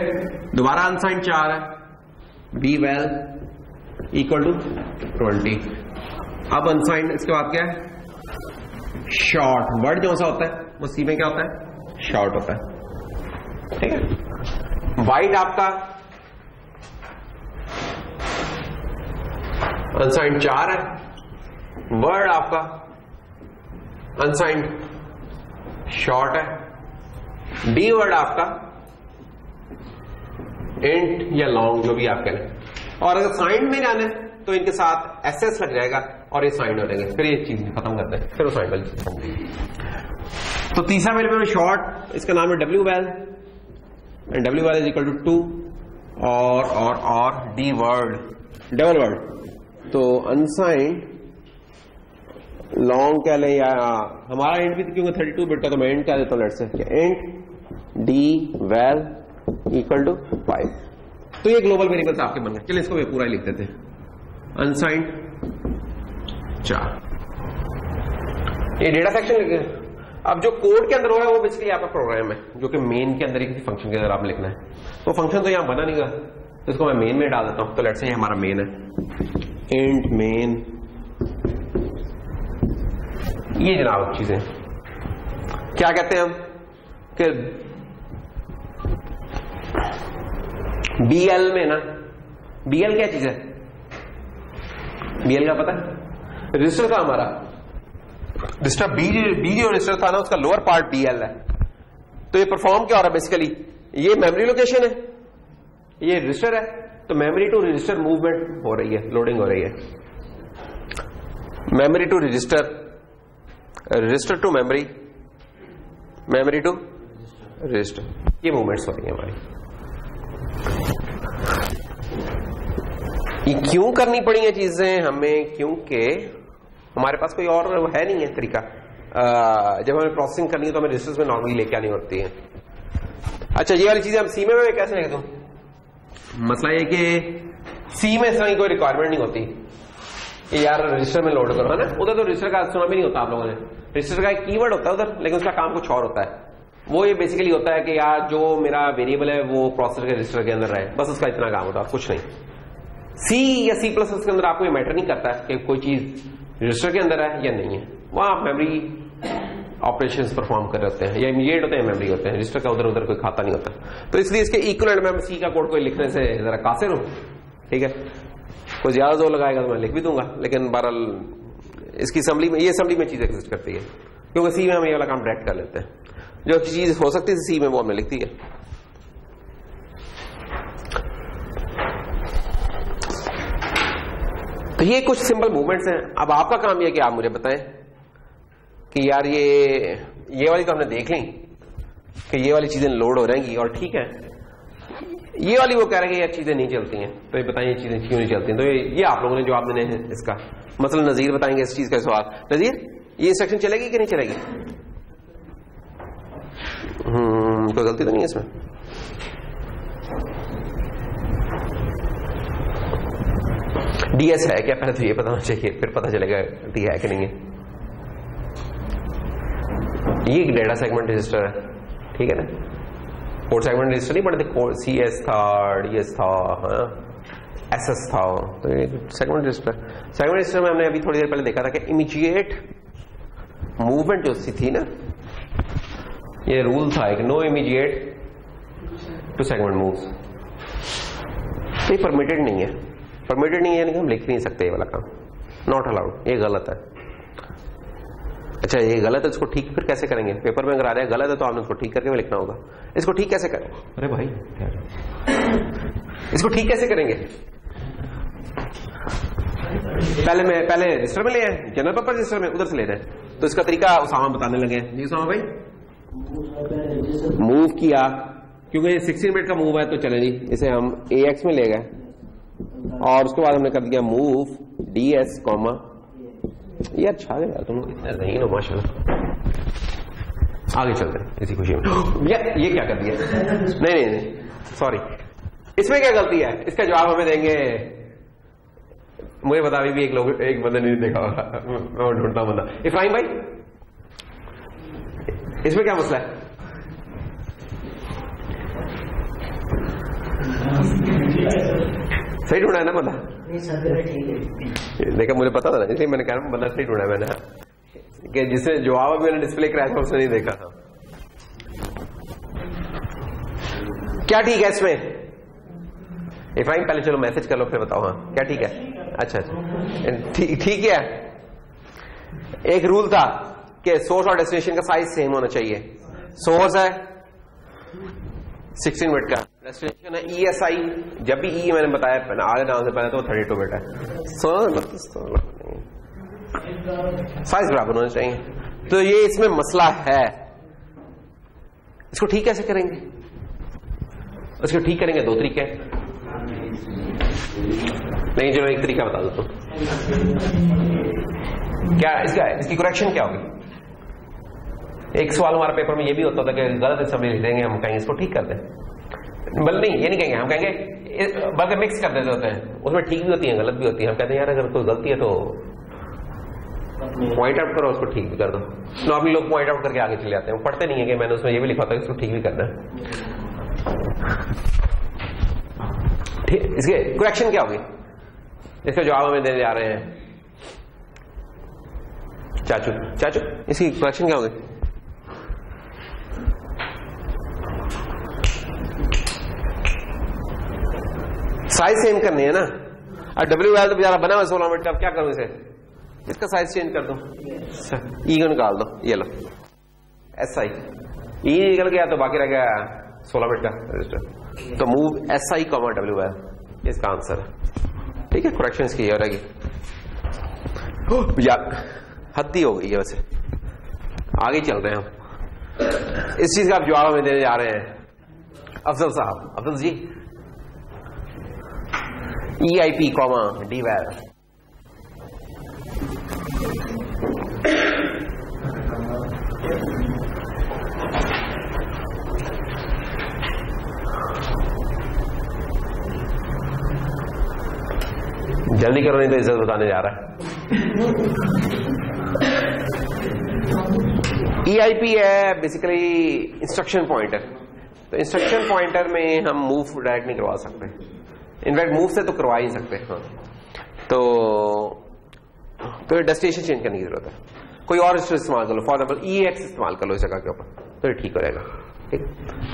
दोबारा अनसाइंड 4 है, बी वेल इक्वल टू 20। अब अनसाइंड इसके बाद क्या है? शॉर्ट वर्ड जो सा होता है वो सी में क्या होता है? शॉर्ट होता है। ठीक है। वाइट आपका अनसाइंड 4 है, वर्ड आपका अनसाइंड शॉर्ट है, डी वर्ड आपका इंट या लॉन्ग जो भी आप करें। और अगर साइंड में जाने तो इनके साथ एसएस लग जाएगा और ये साइंड हो जाएंगे, फिर ये चीज खत्म करते हैं, फिर वो साइंड वाली चीज खत्म होगी। तो तीसरा वेरिएबल शॉर्ट, इसका नाम है W well, and W well is equal to 2 और डी वर्ड डबल वर्ड। तो अनसाइंड लॉन्ग क्या ले, या हमारा इंट भी क्योंकि 32 बिट का, तो मैं इंट क्या देता हूं, let's say int D well equal to 5। तो ये ग्लोबल वेरिएबल्स आपके बन गए। चलिए इसको पूरा ही लिख देते हैं, अनसाइंड 4। ये डेटा सेक्शन लिखे। अब जो कोड के अंदर हुआ है वो बेसिकली आपका प्रोग्राम है, जो कि मेन के अंदर ही किसी फंक्शन के अंदर आप लिखना है। तो फंक्शन तो यहां बना नहीं हुआ, तो इसको मैं मेन में डाल देता हूं। तो लेट्स से हमारा मेन है, इंट मेन, ये जनाब चीजें क्या कहते हैं हम कि बीएल में ना, बीएल क्या चीज है, बीएल का पता है? रजिस्टर था हमारा, रजिस्टर बी जो रजिस्टर था ना उसका लोअर पार्ट बीएल है। तो ये परफॉर्म क्या हो रहा है बेसिकली, ये मेमोरी लोकेशन है, ये रजिस्टर है, तो मेमोरी टू रजिस्टर मूवमेंट हो रही है, लोडिंग हो रही है, memory to register, register to memory, memory to register, ये मूवमेंट्स हो रही है हमारी। ये क्यों करनी पड़ी ये चीजें हमें, क्योंकि हमारे पास कोई और है नहीं है तरीका। जब हमें प्रोसेसिंग करनी है तो हमें रजिस्टर्स में नॉर्मली लेके आनी होती है। अच्छा, ये वाली चीजें हम सी में मैं कैसे लिख दूं? मसला ये कि सी में इस तरह की कोई रिक्वायरमेंट नहीं होती कि यार रजिस्टर में लोड करो, है ना। उधर तो रजिस्टर का सुना भी नहीं होता आप लोगों ने। रजिस्टर का एक कीवर्ड होता है उधर, लेकिन उसका काम कुछ और होता है। वो ये बेसिकली होता है कि यार जो मेरा वेरिएबल है वो प्रोसेसर के रजिस्टर के अंदर रहे, बस उसका इतना काम होता है, कुछ नहीं। सी या सी प्लस के अंदर आपको ये मैटर नहीं करता है कि कोई चीज रजिस्टर के अंदर है या नहीं है। वहां आप मेमोरी ऑपरेशंस परफॉर्म कर रहे होते हैं, या इमीडिएट होते हैं, मेमोरी होते हैं, रजिस्टर का उधर उधर कोई खाता नहीं होता। तो इसलिए इसके इक्विवेलेंट में सी का कोड कोई लिखने से जरा कासिर हूं, ठीक है। कोई ज्यादा जोर लगाएगा तो मैं लिख भी दूंगा, लेकिन बहरहाल इसकी असेंबली में, ये असेंबली में चीज एग्जिस्ट करती है, क्योंकि सी में हम ये वाला काम डायरेक्ट कर लेते हैं। जो चीज हो सकती है सी में वो हमने लिख दी है। तो ये कुछ सिंपल मूवमेंट्स हैं। अब आपका काम यह कि आप मुझे बताएं कि यार ये वाली तो हमने देख ली कि ये वाली चीजें लोड हो रहेंगी और ठीक है, ये वाली वो कह रहे हैं कि यार चीजें नहीं चलती हैं, तो ये बताएं ये चीजें क्यों नहीं चलती हैं। तो ये आप लोगों ने जवाब देने हैं इसका। मतलब नजीर बताएंगे इस चीज का सवाल। नजीर, ये इंस्ट्रक्शन चलेगी कि नहीं चलेगी? कोई गलती तो नहीं है इसमें? डीएस है क्या? पहले तो ये पता होना चाहिए, फिर पता चलेगा डी है कि नहीं है। ये डेटा सेगमेंट रजिस्टर है, ठीक है ना। कोड सेगमेंट रजिस्टर नहीं पढ़ते, CS था, DS था, SS था, तो ये सेगमेंट रजिस्टर। सेगमेंट रजिस्टर में हमने अभी थोड़ी देर पहले देखा था कि इमीडिएट मूवमेंट जो थी ना, ये रूल था एक, no immediate to segment moves. तो ये परमिटेड नहीं है, परमिटेड नहीं है यानी कि हम लिख नहीं सकते ये वाला काम, नॉट अलाउड, ये गलत है। अच्छा, ये गलत है, इसको ठीक फिर कैसे करेंगे? पेपर में अगर आ रहा है गलत है तो आपने उसको ठीक करके लिखना होगा। इसको ठीक कैसे करें? अरे भाई, इसको ठीक कैसे करेंगे? पहले रजिस्टर में ले आए, जनरल पर्पस रजिस्टर में, उधर से ले रहे हैं। तो इसका तरीका उसामा बताने लगे। जी उसामा भाई, मूव किया, क्योंकि ये 16 बिट का मूव है तो चले जी, इसे हम AX में ले गए और उसके बाद हमने कर दिया मूव DS, यार छा गए यार तुम नहीं नो माशाल्लाह। आगे चलते हैं इसी खुशी में। ये क्या कर दिया? नहीं, सॉरी, इसमें क्या गलती है? इसका जवाब हमें देंगे। मुझे बता, भी एक बंदे नहीं देखा होगा, मैं ढूंढता बंदा। इफ्राहिम भाई, इसमें क्या मसला है? सही ढूंढा है ना बंदा? देखा, मुझे पता था ना, इसलिए मैंने कहा बंदा सही ढूंढा है मैंने, कि जिसने जवाब मैंने डिस्प्ले कराया था उसने नहीं देखा था। क्या ठीक है इसमें? इफ्राहिम पहले चलो मैसेज कर लो फिर बताओ। हाँ, क्या ठीक है? अच्छा, ठीक है। एक रूल था कि सोर्स और डेस्टिनेशन का साइज सेम होना चाहिए। सोर्स है 16 बिट का, डेस्टिनेशन है ESI। जब भी E मैंने बताया आगे नाम से पहले तो 32 बिट है। साइज बराबर होना चाहिए। तो ये इसमें मसला है, इसको ठीक कैसे करेंगे? इसको ठीक करेंगे दो तरीके, नहीं चलो एक तरीका बता दो तो। क्या इसकी करेक्शन क्या होगी? एक सवाल हमारा पेपर में ये भी होता था कि गलत असेंबली लिख देंगे हम, कहीं इसको ठीक कर दें। बल नहीं, ये नहीं कहेंगे, हम कहेंगे बल्कि मिक्स कर देते होते हैं, उसमें ठीक भी होती है गलत भी होती है। हम कहते हैं यार अगर कोई गलती है तो पॉइंट आउट करो, उसको ठीक भी कर दो। नॉर्मली लोग पॉइंट आउट करके आगे चले जाते हैं, पढ़ते नहीं है कि मैंने उसमें ये भी लिखा था कि इसको ठीक भी करना है। ठीक, इसके करेक्शन क्या होगी, इसका जवाब हमें देने जा रहे हैं चाचू। चाचू इसकी करेक्शन क्या होगी? साइज सेम करनी है ना। और डब्ल्यू वाल तो बेचारा बना हुआ 16 मिनट का, क्या करूं इसे, इसका साइज चेंज कर दो, ई को निकाल दो, ये लो एस आई, ई निकल गया तो बाकी रह गया 16 मिनट का रजिस्टर। तो move S I comma W वाल, इसका आंसर है। ठीक है, करेक्शन इसकी ये रहेगी। हद्दी हो गई है वैसे, आगे चल रहे हैं हम। इस चीज का आप जवाब हमें देने जा रहे हैं अफजल साहब। अफजल जी, EIP कॉमा डी वैल। जल्दी करो नहीं तो इज्जत बताने जा रहा है। EIP है बेसिकली इंस्ट्रक्शन पॉइंटर। तो इंस्ट्रक्शन पॉइंटर में हम मूव डायरेक्ट नहीं करवा सकते, इनफैक्ट मूव से तो करवा ही सकते हैं। हाँ, तो डेस्टिनेशन चेंज करने की जरूरत है, कोई और इस्तेमाल कर लो, फॉर एग्जाम्पल EX इस्तेमाल कर लो इस जगह के ऊपर, तो ये ठीक हो रहेगा। ठीक,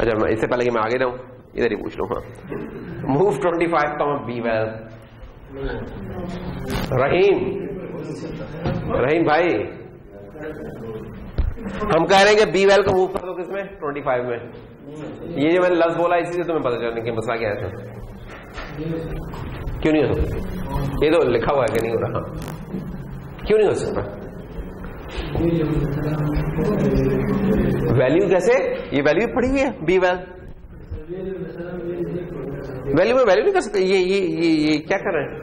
अच्छा मैं इससे पहले कि मैं आगे जाऊं इधर ही पूछ लूं। हाँ, मूव 25 कॉमा बी वेल। रहीम भाई, हम कह रहे हैं कि बी वेल को मूव कर दो किसमें, 25 में। ये जो मैंने लफ्ज बोला इसी से तुम्हें पता चलने की मसला क्या है, क्यों नहीं हो सकता? ये तो लिखा हुआ है कि नहीं हो रहा, क्यों नहीं हो सकता? वैल्यू कैसे, ये वैल्यू पड़ी हुई है बी वेल, वैल्यू में वैल्यू नहीं कर सकते। ये क्या कर रहे हैं?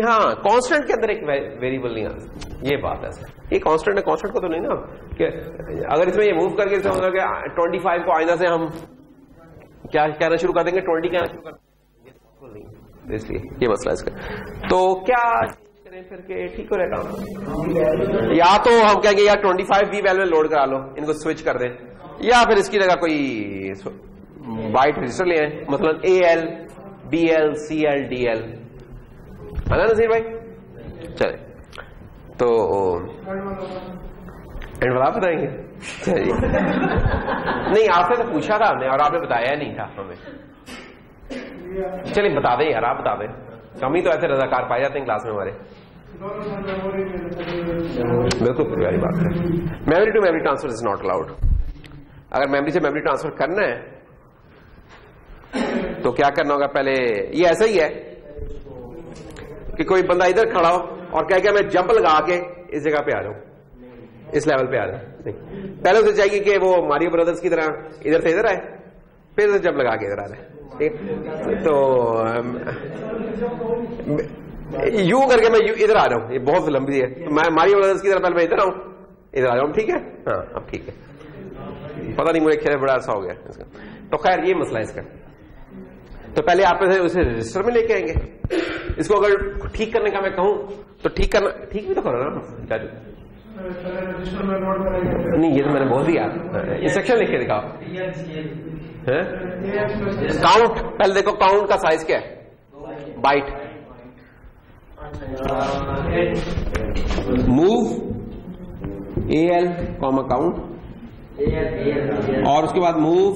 हाँ, कांस्टेंट के अंदर एक वेरिएबल नहीं आता, ये बात है सर। ये कांस्टेंट है, कांस्टेंट को तो नहीं ना कि अगर इसमें ये मूव करके 25 को आइंदा से हम क्या कहना शुरू कर देंगे, 20 कहना शुरू कर देंगे, इसलिए ये मसला इसका। तो क्या करें फिर के ठीक हो रहेगा? या तो हम कहेंगे यार 25 बी वैल्यू में लोड करा लो, इनको स्विच कर दें, या फिर इसकी जगह कोई बाइट रजिस्टर ले आए, मतलब AL BL CL DL, है ना नसीर भाई? चले तो एंड वाला बताएंगे। चलिए, नहीं आपने तो पूछा था हमने और आपने बताया नहीं था हमें। चलिए बता दें यार, आप बता दें, कमी तो ऐसे रजाकार पाए जाते हैं क्लास में हमारे। बिल्कुल प्यारी बात है। Memory to memory transfer is not allowed. अगर मेमोरी से मेमोरी ट्रांसफर करना है तो क्या करना होगा, पहले ये ऐसा ही है कि कोई बंदा इधर खड़ा हो और कह के मैं जंप लगा के इस जगह पे आ जाऊं, इस लेवल पे आ जाऊं। पहले उसे चाहिए कि वो मारियो ब्रदर्स की तरह इधर से इधर आए, फिर उसे जंप लगा के इधर आ जाए। ठीक, तो यूं करके मैं इधर आ जाऊं, ये बहुत लंबी है, तो मैं मारियो ब्रदर्स की तरह पहले मैं इधर आऊं, इधर आ जाऊं। ठीक है, हाँ अब ठीक है, पता नहीं मुझे खेल बड़ा अर्सा हो गया इसका। तो खैर ये मसला इसका। तो पहले आप उसे रजिस्टर में लेके आएंगे, इसको अगर ठीक करने का मैं कहूं तो ठीक करना, ठीक भी तो करो ना चाचू। नहीं ये तो मैंने बोल दिया, इंस्ट्रक्शन लिख के दिखाओ। काउंट, पहले देखो काउंट का साइज क्या है, byte. Move AL comma count, और उसके बाद मूव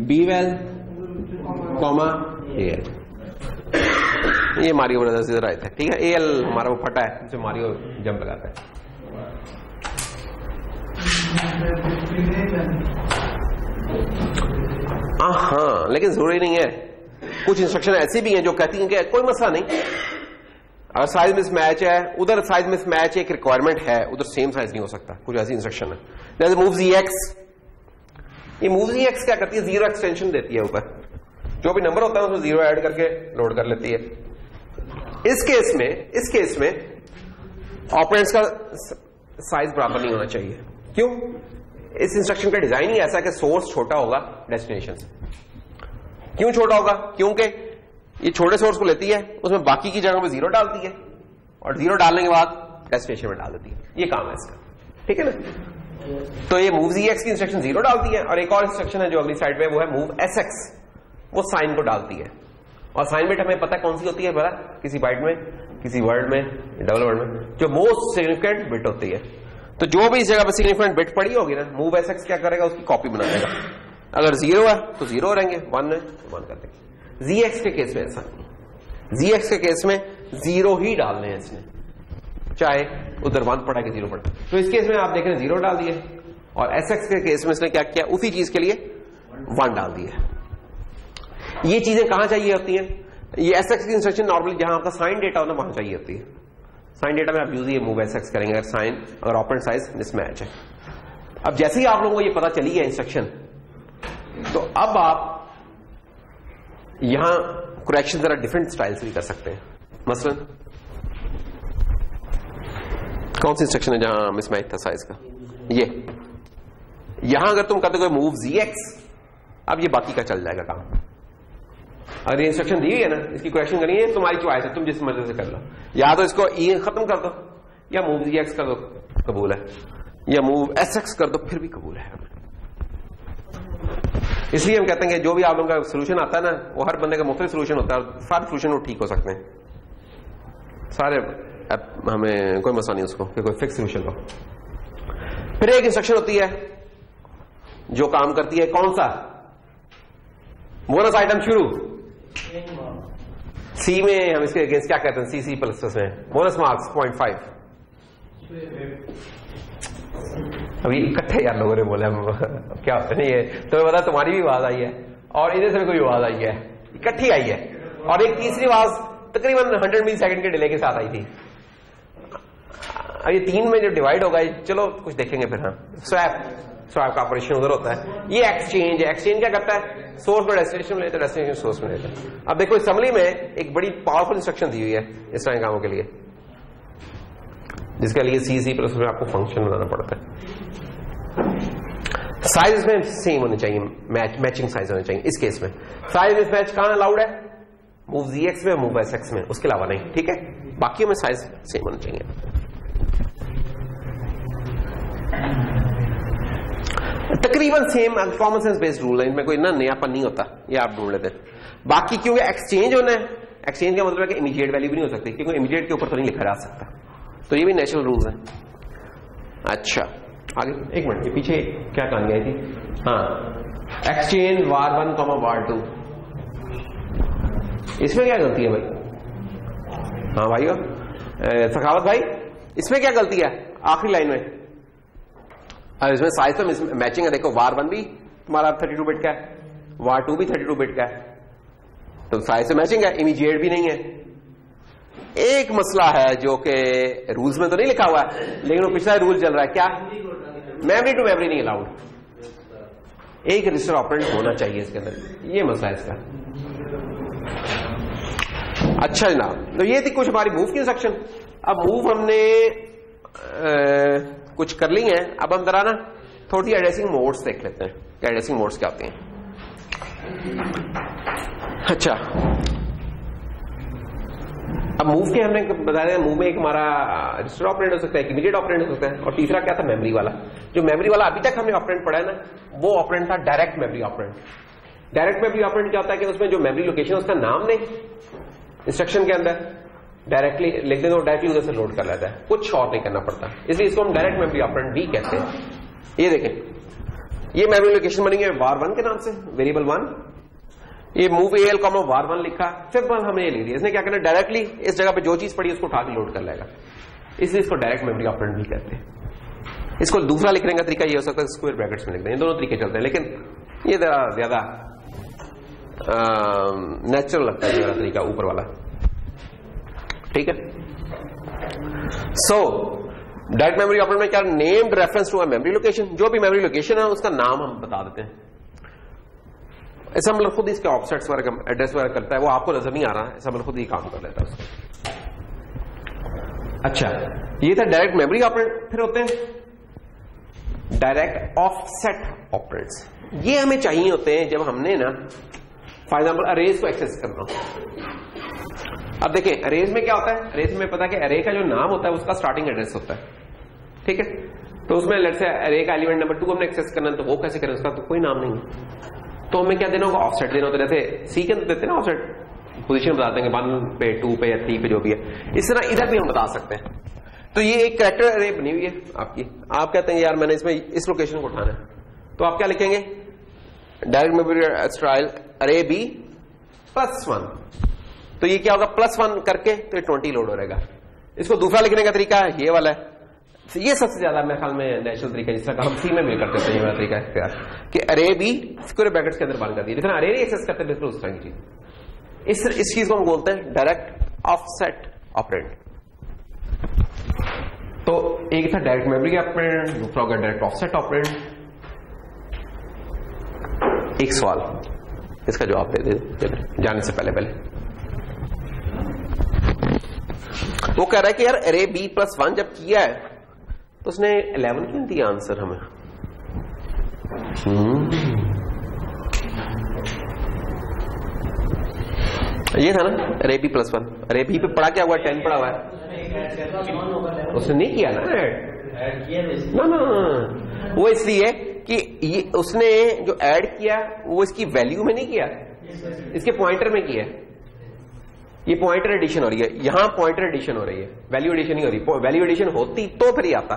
BWL कॉमा AL। ये मारियो ब्रदर्स इधर आए थे। ठीक है, AL हमारा वो फटा है, जिससे मारियो जंप लगाता है। हाँ, लेकिन जरूरी नहीं है, कुछ इंस्ट्रक्शन ऐसी भी हैं जो कहती हैं कि कोई मसला नहीं, अगर साइज मिसमैच है, उधर साइज मिसमैच एक रिक्वायरमेंट है, उधर सेम साइज नहीं हो सकता, कुछ ऐसी इंस्ट्रक्शन है। जैसे मूव EX, ये मूव EX क्या करती है, 0 एक्सटेंशन देती है ऊपर, जो भी नंबर होता है उसमें 0 ऐड करके लोड कर लेती है। इस केस में ऑपरेंड्स का साइज बराबर नहीं होना चाहिए। क्यों? इस इंस्ट्रक्शन का डिजाइन ही ऐसा है कि सोर्स छोटा होगा डेस्टिनेशन से। क्यों छोटा होगा? क्योंकि ये छोटे सोर्स को लेती है, उसमें बाकी की जगह पे 0 डालती है और 0 डालने के बाद डेस्टिनेशन में डाल देती है। ये काम है इसका, ठीक है ना। तो ये मूव ZX की इंस्ट्रक्शन 0 डालती है, और एक और इंस्ट्रक्शन है जो अगली साइड पे वो है मूव SX, वो साइन को डालती है। और साइन बिट हमें पता है कौन सी होती है, पता किसी बाइट में, किसी वर्ड में, डबल वर्ड में, जो मोस्ट सिग्निफिकेंट बिट होती है। तो जो भी इस जगह पर सिग्निफिकेंट बिट पड़ी होगी ना, मूव SX क्या करेगा, उसकी कॉपी बना देगा। अगर 0 है तो 0 रहेंगे, 1 है तो 1 कर देंगे। ZX के केस में ऐसा नहीं, ZX के केस में 0 ही डालने हैं इसने, चाहे उधर 1 पड़ा कि 0 पड़ा। तो इस केस में आप देख रहे हैं 0 डाल दिए, और SX के केस में इसने क्या किया, उसी चीज के लिए 1 डाल दिया। ये चीजें कहां चाहिए होती हैं? ये SX की इंस्ट्रक्शन नॉर्मली जहां आपका साइन डेटा होना वहां चाहिए होती है। साइन डेटा में आप यूज ये मूव SX करेंगे अगर ऑपरेंड साइज मिसमैच है। अब जैसे ही आप लोगों को ये पता चली है इंस्ट्रक्शन, तो अब आप यहां करेक्शन जरा डिफरेंट स्टाइल से भी कर सकते हैं। मसलन कौन सी इंस्ट्रक्शन है जहां मिसमैच था साइज का? ये यहां अगर तुम कहते हो मूव ZX, अब ये बाकी का चल जाएगा काम। अगर ये इंस्ट्रक्शन दी है ना, इसकी करेक्शन करनी है, तुम्हारी चॉइस है, तुम जिस मर्जी से कर लो। या तो इसको E खत्म कर दो, या मूव ZX कर दो, कबूल है, या मूव SX कर दो, फिर भी कबूल है। इसलिए हम कहते हैं कि जो भी आप लोगों का सोल्यूशन आता है ना, वो हर बंदे का मुख्तलिफ सोल्यूशन होता है, और सारे सोल्यूशन वो ठीक हो सकते हैं सारे, हमें कोई मसला नहीं उसको कि कोई फिक्स सोल्यूशन हो। फिर एक इंस्ट्रक्शन होती है जो काम करती है, कौन सा? बोनस आइटम शुरू। सी में हम इसके अगेंस्ट क्या कहते हैं? C प्लस में बोनस मार्क्स 0.5। अभी इकट्ठे यार लोगों ने बोला क्या होता है, ये तुम्हें पता तुम्हारी भी आवाज आई है और इधर से भी कोई आवाज आई है, इकट्ठी आई है, और एक तीसरी आवाज तकरीबन 100 मिली सेकंड के डिले के साथ आई थी। अब ये 3 में जब डिवाइड होगा, चलो कुछ देखेंगे फिर। हाँ, स्वैप का ऑपरेशन उधर होता है। ये एक्सचेंज है। एक्सचेंज क्या करता है? सोर्स में डेस्टिनेशन में लेता है, डेस्टिनेशन सोर्स में लेता है। अब देखो असेंबली में एक बड़ी पावरफुल इंस्ट्रक्शन दी हुई है इस तरह के कामों के लिए, जिसके लिए C में आपको फंक्शन बनाना पड़ता है। साइज में सेम होने चाहिए, मैचिंग साइज होने चाहिए। इस केस में साइज मिसमैच कहां अलाउड है? मूव ZX में, मूव SX में, उसके अलावा नहीं, ठीक है। बाकी में साइज सेम होना चाहिए। तकरीबन same common sense based rule है, इनमें कोई ना नयापन नहीं होता, ये आप ढूंढ लेते हैं। बाकी क्योंकि एक्सचेंज होना है, एक्सचेंज का मतलब है कि इमीडिएट वैल्यू भी नहीं हो सकती, क्योंकि इमीडिएट के ऊपर तो नहीं लिखा जा सकता, तो ये भी नेचुरल रूल्स हैं। अच्छा आगे एक मिनट, ये पीछे क्या कहानी आई थी? हाँ, एक्सचेंज var1, var2, इसमें क्या गलती है भाई? हाँ भाइयों, सखावत भाई, इसमें क्या गलती है आखिरी लाइन में? इसमें साइज तो मैचिंग है। देखो var1 भी तुम्हारा 32 बिट का है, var2 भी 32 बिट का है, तो साइज से मैचिंग है, इमीडिएट भी नहीं है। एक मसला है जो कि रूल्स में तो नहीं लिखा हुआ है, लेकिन वो पिछला रूल चल रहा है, क्या? मेमोरी टू मेमोरी नहीं अलाउड, एक रजिस्टर ऑपरेंड होना चाहिए इसके अंदर, ये मसला है इसका। अच्छा जनाब, तो ये थी कुछ हमारी मूव की इंस्ट्रक्शन। अब मूव हमने कुछ कर ली है, अब हम जरा ना थोड़ी एड्रेसिंग मोड्स देख लेते हैं कि एड्रेसिंग मोड्स क्या होते हैं। अच्छा, अब मूव के हमने बताया, मूव में एक हमारा रजिस्टर ऑपरेंड हो सकता है, इमीडिएट ऑपरेंड हो सकता है, और तीसरा क्या था? मेमोरी वाला। जो मेमोरी वाला अभी तक हमने ऑपरेंड पढ़ा है ना, वो ऑपरेंड था direct memory operand. Direct memory operand क्या होता है कि उसमें जो मेमोरी लोकेशन उसका नाम नहीं, इंस्ट्रक्शन के अंदर डायरेक्टली लिख देते, डायरेक्टली उधर से लोड कर लेता है, कुछ और नहीं करना पड़ता, इसलिए इसको हम डायरेक्ट मेमोरी ऑपरेंड भी कहते हैं। ये देखें, ये मेमोरी लोकेशन बनेंगे var1 के नाम से, वेरिएबल 1। ये मूव AL, var1 लिखा, सिंपल हमने ये ले लिया। इसने क्या करना, डायरेक्टली इस जगह पे जो चीज पड़ी उसको उठा के लोड कर लेगा, इसलिए इसको डायरेक्ट मेमोरी ऑपरेंड भी कहते हैं। इसको दूसरा लिखने का तरीका ये हो सकता है स्क्वायर ब्रैकेट्स में लिख दें, दोनों तरीके चलते हैं, लेकिन ये ज्यादा नेचुरल लगता है मेरा तरीका, ऊपर वाला, ठीक है। सो डायरेक्ट मेमोरी ऑपरेंड में क्या? Named reference to a memory location, जो भी मेमोरी लोकेशन है उसका नाम हम बता देते हैं। ऐसा मतलब खुद इसके ऑफसेट्स वगैरह, एड्रेस वगैरह करता है, वो आपको नजर नहीं आ रहा है, ऐसा मतलब खुद ही काम कर लेता है उसको। अच्छा, ये था डायरेक्ट मेमोरी ऑपरेंड। फिर होते हैं डायरेक्ट ऑफसेट ऑपरेंड्स, ये हमें चाहिए होते हैं जब हमने ना फॉर एग्जाम्पल अरेज को एक्सेस करना हो। अब देखें अरेज में क्या होता है, अरेज में पता है कि अरे का जो नाम होता है उसका स्टार्टिंग एड्रेस होता है, ठीक है। तो उसमें लेट्स से अरे का एलिमेंट नंबर 2 हमने एक्सेस करना है, तो वो कैसे करें, उसका तो कोई नाम नहीं है, तो हमें क्या देना होगा, ऑफसेट देना होता है। जैसे सी के अंदर देते हैं ना ऑफसेट, पोजीशन बताते हैं 1 पे 2 पे या 3 पे जो भी है, इस तरह इधर भी हम बता सकते हैं। तो ये एक कैरेक्टर अरे बनी हुई है आपकी, आप कहते हैं यार मैंने इसमें इस लोकेशन को उठाना है, तो आप क्या लिखेंगे, डायरेक्ट मेमोरी स्टाइल अरे बी +1, तो ये क्या होगा +1 करके तो ये 20 लोड हो रहेगा। इसको दूसरा लिखने का तरीका है ये वाला है, ये सबसे ज्यादा मेरे ख्याल में नेचुरल तरीका है, जिसका हम सी में भी करते थे, ये वाला तरीका है कि अरे बी स्क्वायर ब्रैकेट्स के अंदर बंद कर दिया, जितना अरे नहीं एक्सेस करते बिल्कुल उस तरह की चीज। इस चीज को हम बोलते हैं डायरेक्ट ऑफसेट ऑपरेंड। तो एक था डायरेक्ट मेमोरी ऑपरेंड, दूसरा होगा डायरेक्ट ऑफसेट ऑपरेंड। एक सवाल इसका जवाब दे दे जाने से पहले वो कह रहा है कि यार अरे बी +1 जब किया है तो उसने 11 क्यों दिया आंसर हमें, ये था ना अरे बी +1, अरे बी पे पड़ा क्या हुआ, 10 पड़ा हुआ है, उसने नहीं किया ना ऐड, ना वो इसलिए कि ये उसने जो ऐड किया वो इसकी वैल्यू में नहीं किया, इसके पॉइंटर में किया। ये पॉइंटर एडिशन हो रही है, यहां पॉइंटर एडिशन हो रही है, वैल्यू एडिशन नहीं हो रही। वैल्यू एडिशन होती तो फिर ही आता,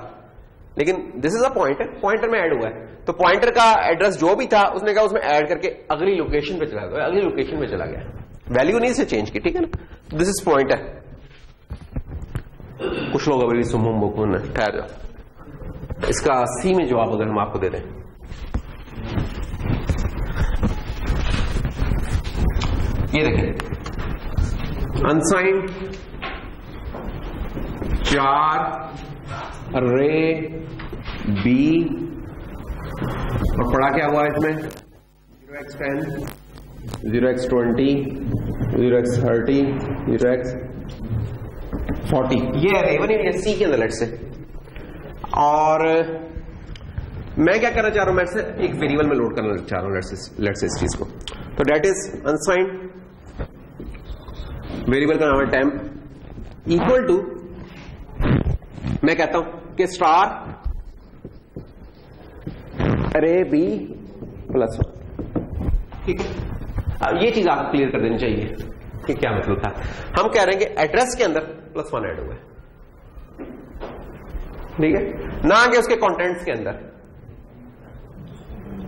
लेकिन this is a pointer, pointer में ऐड हुआ है, तो पॉइंटर का एड्रेस जो भी था उसने कहा उसमें ऐड करके अगली लोकेशन पे चला गया, अगली लोकेशन पे चला गया, वैल्यू नहीं से चेंज की, ठीक है ना। This is pointer. कुछ लोग अभी सुमुम बुकुन ठहर जाओ, इसका सी में जवाब अगर हम आपको दे दें, ये देखें अनसाइंड 4 अरे बी और पढ़ा क्या हुआ इसमें 0x10 0x20 0x30 0x40, ये अरे बनी हुई है सी के अंदर लेट से। और मैं क्या करना चाह रहा हूं, मैं से एक वेरिएबल में लोड करना चाह रहा हूं लेट से इस चीज को, तो डेट इज अनसाइंड, वेरिएबल का नाम है टेम्प इक्वल टू, मैं कहता हूं कि स्टार अरे बी +1, ठीक है। अब ये चीज आपको क्लियर कर देनी चाहिए कि क्या मतलब था। हम कह रहे हैं कि एड्रेस के अंदर +1 ऐड हुआ है, ठीक है, ना कि उसके कंटेंट्स के अंदर।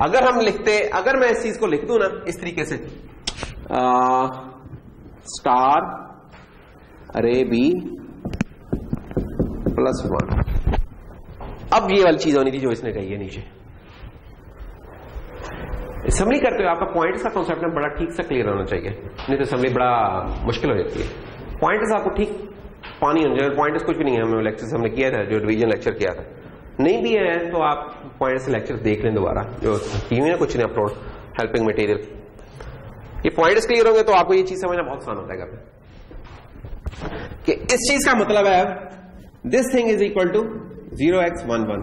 अगर हम लिखते, अगर मैं इस चीज को लिख दूं ना इस तरीके से, स्टार अरे बी +1, अब ये वाली चीज होनी थी जो इसने कही है नीचे। असम्बली करते हुए आपका पॉइंट्स का कॉन्सेप्ट में बड़ा ठीक से क्लियर होना चाहिए, नहीं तो असम्बली बड़ा मुश्किल हो जाती है। पॉइंट्स आपको ठीक पानी होना चाहिए, पॉइंट्स कुछ भी नहीं है, हमें लेक्चर हमने किया था, जो डिवीजन लेक्चर किया था, नहीं भी है तो आप पॉइंट्स लेक्चर देख लें दोबारा, जो की हुई है कुछ नहीं अपलोड हेल्पिंग मटेरियल। ये पॉइंट्स क्लियर होंगे तो आपको ये चीज समझना बहुत आसान हो जाएगा कि इस चीज का मतलब है this thing is equal to 0x11,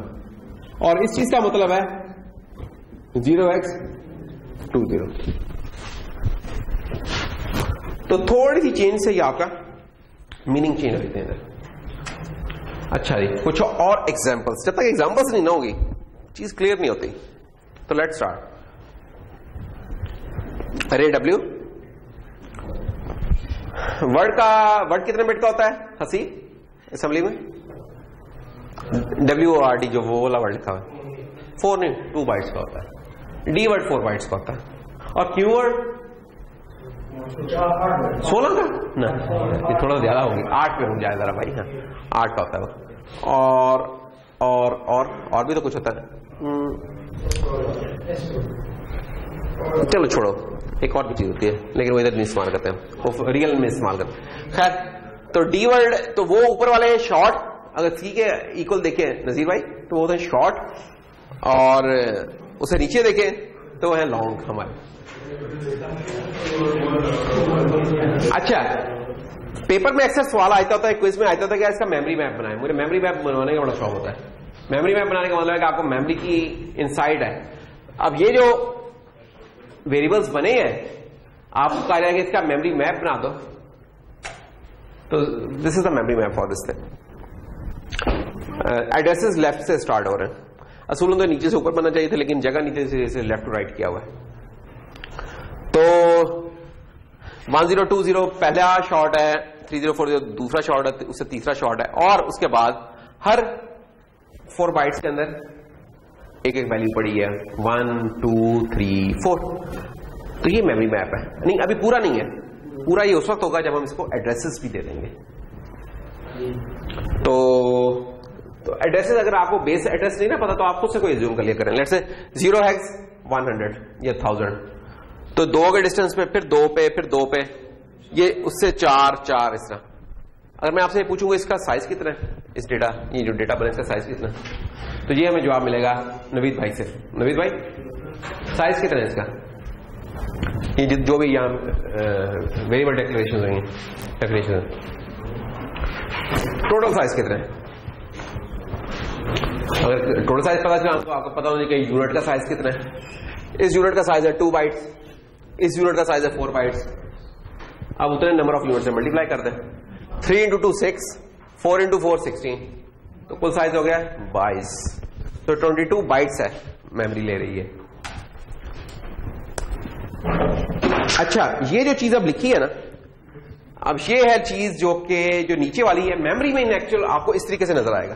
और इस चीज का मतलब है 0x20। तो थोड़ी सी चेंज से ही आपका मीनिंग चेंज होते हैं। अच्छा जी, कुछ और एग्जांपल्स, जब तक एग्जांपल्स नहीं ना होगी चीज क्लियर नहीं होती। तो लेट्स स्टार्ट। अरे डब्ल्यू वर्ड कितने बिट का होता है हसी असेंबली में? WORD जो वो वाला वर्ड लिखा हुआ है 4 नहीं 2 बाइट्स का होता है। डी वर्ड 4 बाइट्स का होता है, और क्यू वर्ड 16 का ना, ये थोड़ा ज्यादा होगी, 8 पे हो जाए जरा भाई। हाँ 8 का होता है वो। और भी तो कुछ होता है, चलो छोड़ो, एक और भी चीज होती है लेकिन वो इधर नहीं इस्तेमाल करते हैं, वो रियल में इस्तेमाल करते हैं। खैर, तो डी वर्ड तो वो ऊपर वाले हैं शॉर्ट, अगर सी के इक्वल देखें नजीर भाई तो वो होते हैं शॉर्ट, और उसे नीचे देखें तो वो है लॉन्ग हमारे। अच्छा, पेपर में अक्सर सवाल आता होता है, क्विज में आता होता है कि इसका मेमोरी मैप बनाए। मुझे मेमोरी मैप बनवाने का बड़ा शौक होता है। मेमोरी मैप बनाने का मतलब है कि आपको मेमोरी की इनसाइड है। अब ये जो वेरिएबल्स बने हैं, आपको कहा जाएगा इसका मेमोरी मैप बना दो, तो this is the memory map for this thing. Addresses left से स्टार्ट हो रहे हैं। असूलन तो नीचे से ऊपर बनना चाहिए था, लेकिन जगह नीचे से लेफ्ट टू राइट किया हुआ है। तो 1020 पहला शॉर्ट है, 3040 दूसरा शॉर्ट है, उससे तीसरा शॉर्ट है, और उसके बाद हर 4 बाइट्स के अंदर एक एक वैल्यू पड़ी है, 1 2 3 4। तो ये मेमोरी मैप है। नहीं, अभी पूरा नहीं है, पूरा ये उस वक्त होगा जब हम इसको एड्रेसेस भी दे देंगे। तो एड्रेसेस, अगर आपको बेस एड्रेस नहीं ना पता तो आप खुद से कोई जूम कर लिया करें। लेट्स से 0 हेक्स 100 या 1000, तो 2 के डिस्टेंस पे, फिर 2 पे, फिर 2 पे, ये उससे 4 4 इस तरह। अगर मैं आपसे पूछूंगा इसका साइज कितना है, इस डेटा, ये जो डेटा बना इसका साइज कितना है, तो ये हमें जवाब मिलेगा नवीद भाई से। नवीद भाई, साइज कितना है इसका? ये जो भी यहाँ वेरिएबल डेक्लेरेशन हुई, डेक्लेरेशन टोटल साइज कितना है? अगर टोटल साइज पता चला तो आपको पता होना चाहिए कि यूनिट का साइज कितना है। इस यूनिट का साइज है 2 बाइट्स, इस यूनिट का साइज है 4 बाइट्स। अब उतने नंबर ऑफ यूनिट से मल्टीप्लाई कर दें। 3 × 2 6, 4 × 4 16, तो कुल साइज हो गया 22। तो 22 बाइट्स है मेमोरी ले रही है। अच्छा, ये जो चीज अब लिखी है ना, अब ये है चीज जो कि जो नीचे वाली है मेमोरी में, इन एक्चुअल आपको इस तरीके से नजर आएगा।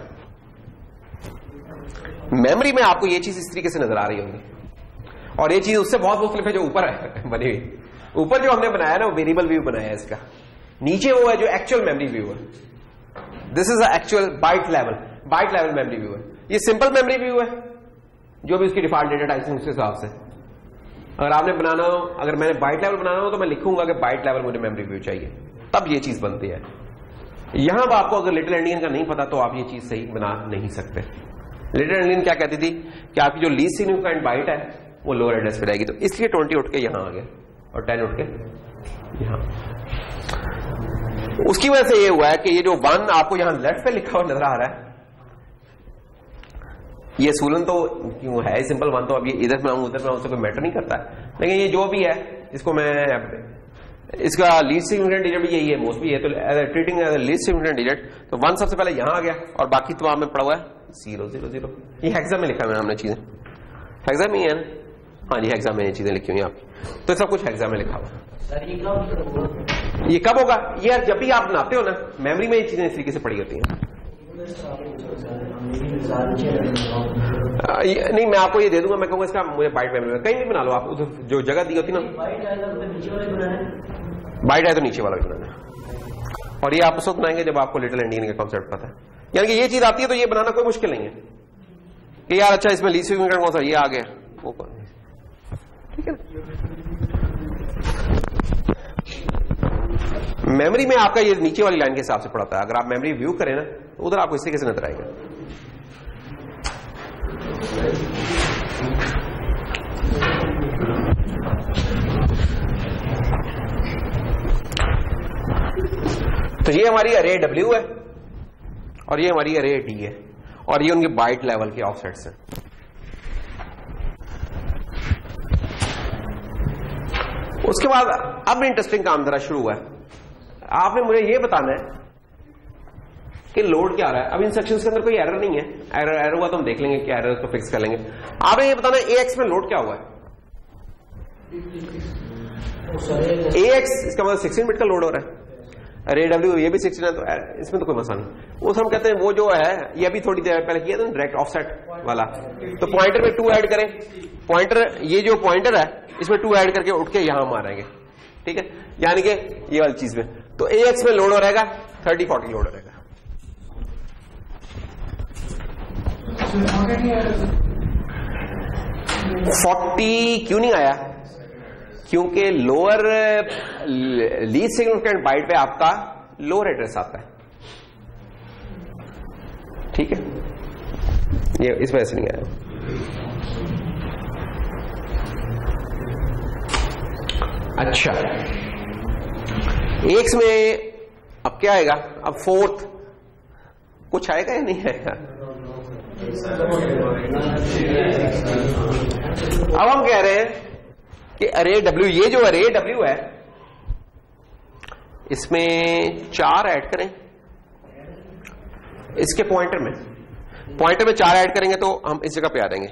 मेमोरी में आपको ये चीज इस तरीके से नजर आ रही होगी, और ये चीज उससे बहुत मुख्तलिफ है जो ऊपर है बनी हुई। ऊपर जो हमने बनाया ना वो वेरिएबल व्यू बनाया है इसका, नीचे वो है जो एक्चुअल मेमोरी व्यू है। This is actual byte level memory view है। ये सिंपल मेमोरी व्यू है, जो भी उसकी डिफॉल्ट डेटा टाइप है उसके हिसाब से। अगर आपने बनाना हो, अगर मैंने बाइट लेवल बनाना हो तो मैं लिखूंगा कि बाइट लेवल मुझे मेमोरी व्यू चाहिए, तब ये चीज बनती है। यहां पर आपको अगर लिटिल एंडियन का नहीं पता तो आप ये चीज सही बना नहीं सकते। लिटिल एंडियन क्या कहती थी कि आपकी जो लीस्ट सिग्निफिकेंट बाइट है वो लोअर एड्रेस पे रहेगी, तो इसलिए 20 उठ के यहां आ गया और 10 उठ के यहां। उसकी वजह से ये हुआ है कि ये जो 1 आपको यहां लेफ्ट पे लिखा हुआ नजर आ रहा है, ये सूलन तो क्यों है सिंपल 1, तो अब ये इधर बनाऊं उधर बनाऊं उससे कोई मैटर नहीं करता है। लेकिन ये जो भी है, इसको मैं, इसका लीस्ट सिग्निफिकेंट डिजिट भी यही है, मोस्ट भी है, तो treating as least significant digit, तो 1 सबसे पहले यहां आ गया और बाकी तमाम में पड़ा हुआ है 0 0 0। ये हेक्सा में लिखा है हमने चीजें, हेक्सा में ही है ना? हाँ जी, हेक्सा में ये चीजें लिखी हुई आपकी, तो सब कुछ हेक्सा में लिखा हुआ। ये कब होगा? ये जब भी आप बनाते हो ना, मेमोरी में ये चीजें इस तरीके से पड़ी होती हैं। नहीं, मैं आपको ये दे दूंगा, मैं कहूंगा इसका मुझे बाइट मेमोरी में कहीं भी बना लो आप, उधर जो जगह दी होती ना, बाइट है तो नीचे वाला भी बनाना है। और ये आप उस वक्त बनाएंगे जब आपको लिटिल एंडियन का कॉन्सेप्ट पता है, यानी कि ये चीज आती है तो ये बनाना कोई मुश्किल नहीं है कि यार अच्छा इसमें लीस्ट सिग्निफिकेंट कौन सा, ये आ गया वो कौन, ठीक है ना। मेमोरी में आपका ये नीचे वाली लाइन के हिसाब से पड़ता है। अगर आप मेमोरी व्यू करें ना तो उधर आपको इस तरीके से नजर आएगा। तो ये हमारी अरे W है और ये हमारी अरे D है, और ये उनके बाइट लेवल के ऑफसेट्स हैं। उसके बाद अब इंटरेस्टिंग काम जरा शुरू हुआ है। आपने मुझे ये बताना है कि लोड क्या आ रहा है। अब इंस्ट्रक्शंस के अंदर कोई एरर नहीं है, एरर हुआ तो हम देख लेंगे कि एरर को फिक्स कर लेंगे। आपने ये बताना है AX में लोड क्या हुआ है। AX इसका मतलब 16 बिट का लोड हो रहा है, अरे W ये भी 16 है, तो इसमें तो कोई मसला नहीं। वो हम कहते हैं वो जो है, ये अभी थोड़ी देर पहले किया था डायरेक्ट ऑफसेट वाला, तो पॉइंटर में 2 ऐड करें, पॉइंटर, ये जो पॉइंटर है इसमें 2 ऐड करके उठ के यहां मारेंगे, ठीक है, यानी कि ये वाली चीज में। तो AX में लोड हो रहेगा 30-40 लोड हो रहेगा। 40 क्यों नहीं आया? क्योंकि लोअर लीस्ट सिग्निफिकेंट बाइट पे आपका लोअर एड्रेस आता है, ठीक है, ये इस वजह से नहीं आया। अच्छा, AX में अब क्या आएगा, अब फोर्थ कुछ आएगा या नहीं आएगा? अब हम कह रहे हैं कि अरे डब्ल्यू, ये जो अरे डब्ल्यू है इसमें 4 ऐड करें, इसके पॉइंटर में 4 ऐड करेंगे तो हम इस जगह पे आ जाएंगे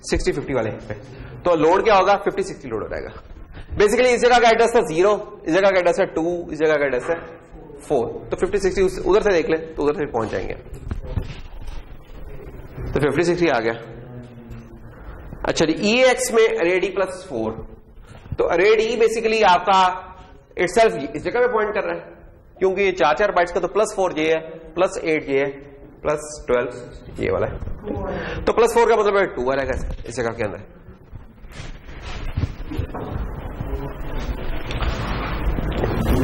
60-50 वाले पे। तो लोड क्या होगा, 50-60 लोड हो जाएगा। बेसिकली इस जगह का एड्रेस था 0, इस जगह का एड्रेस है 2, इस जगह का एड्रेस है 4, तो 50-60 उधर से देख ले तो उधर से पहुंच जाएंगे। तो 50-60 आ गया। अच्छा जी, EX में अरे डी प्लस 4, तो अरे डी बेसिकली आपका इटसेल्फ इस जगह पे पॉइंट कर रहा है, क्योंकि ये 4 बाइट्स का तो +4 ये है, +8 ये है, +12 ये वाला है। तो +4 का मतलब है 2 वाला है इस जगह के अंदर।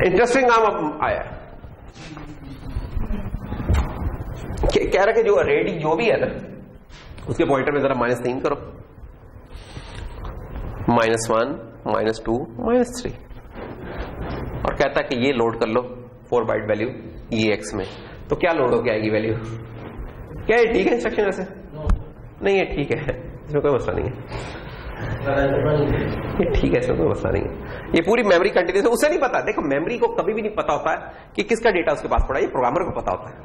इंटरेस्टिंग नाम अब आया, कह रहा कि जो रेडी जो भी है ना उसके पॉइंटर में जरा -3 करो, -1, -2, -3, और कहता है कि ये लोड कर लो 4 बाइट वैल्यू EX में, तो क्या लोड हो के आएगी वैल्यू? क्या ये ठीक है इंस्ट्रक्शन ऐसे? नहीं है, ठीक है, इसमें कोई मसला नहीं है, ये ठीक है, इसमें कोई मसला नहीं है। ये पूरी मेमोरी कंटिन्यूस है, उसे नहीं पता। देखो मेमोरी को कभी भी नहीं पता होता है कि किसका डेटा उसके पास पड़ा है, ये प्रोग्रामर को पता होता है।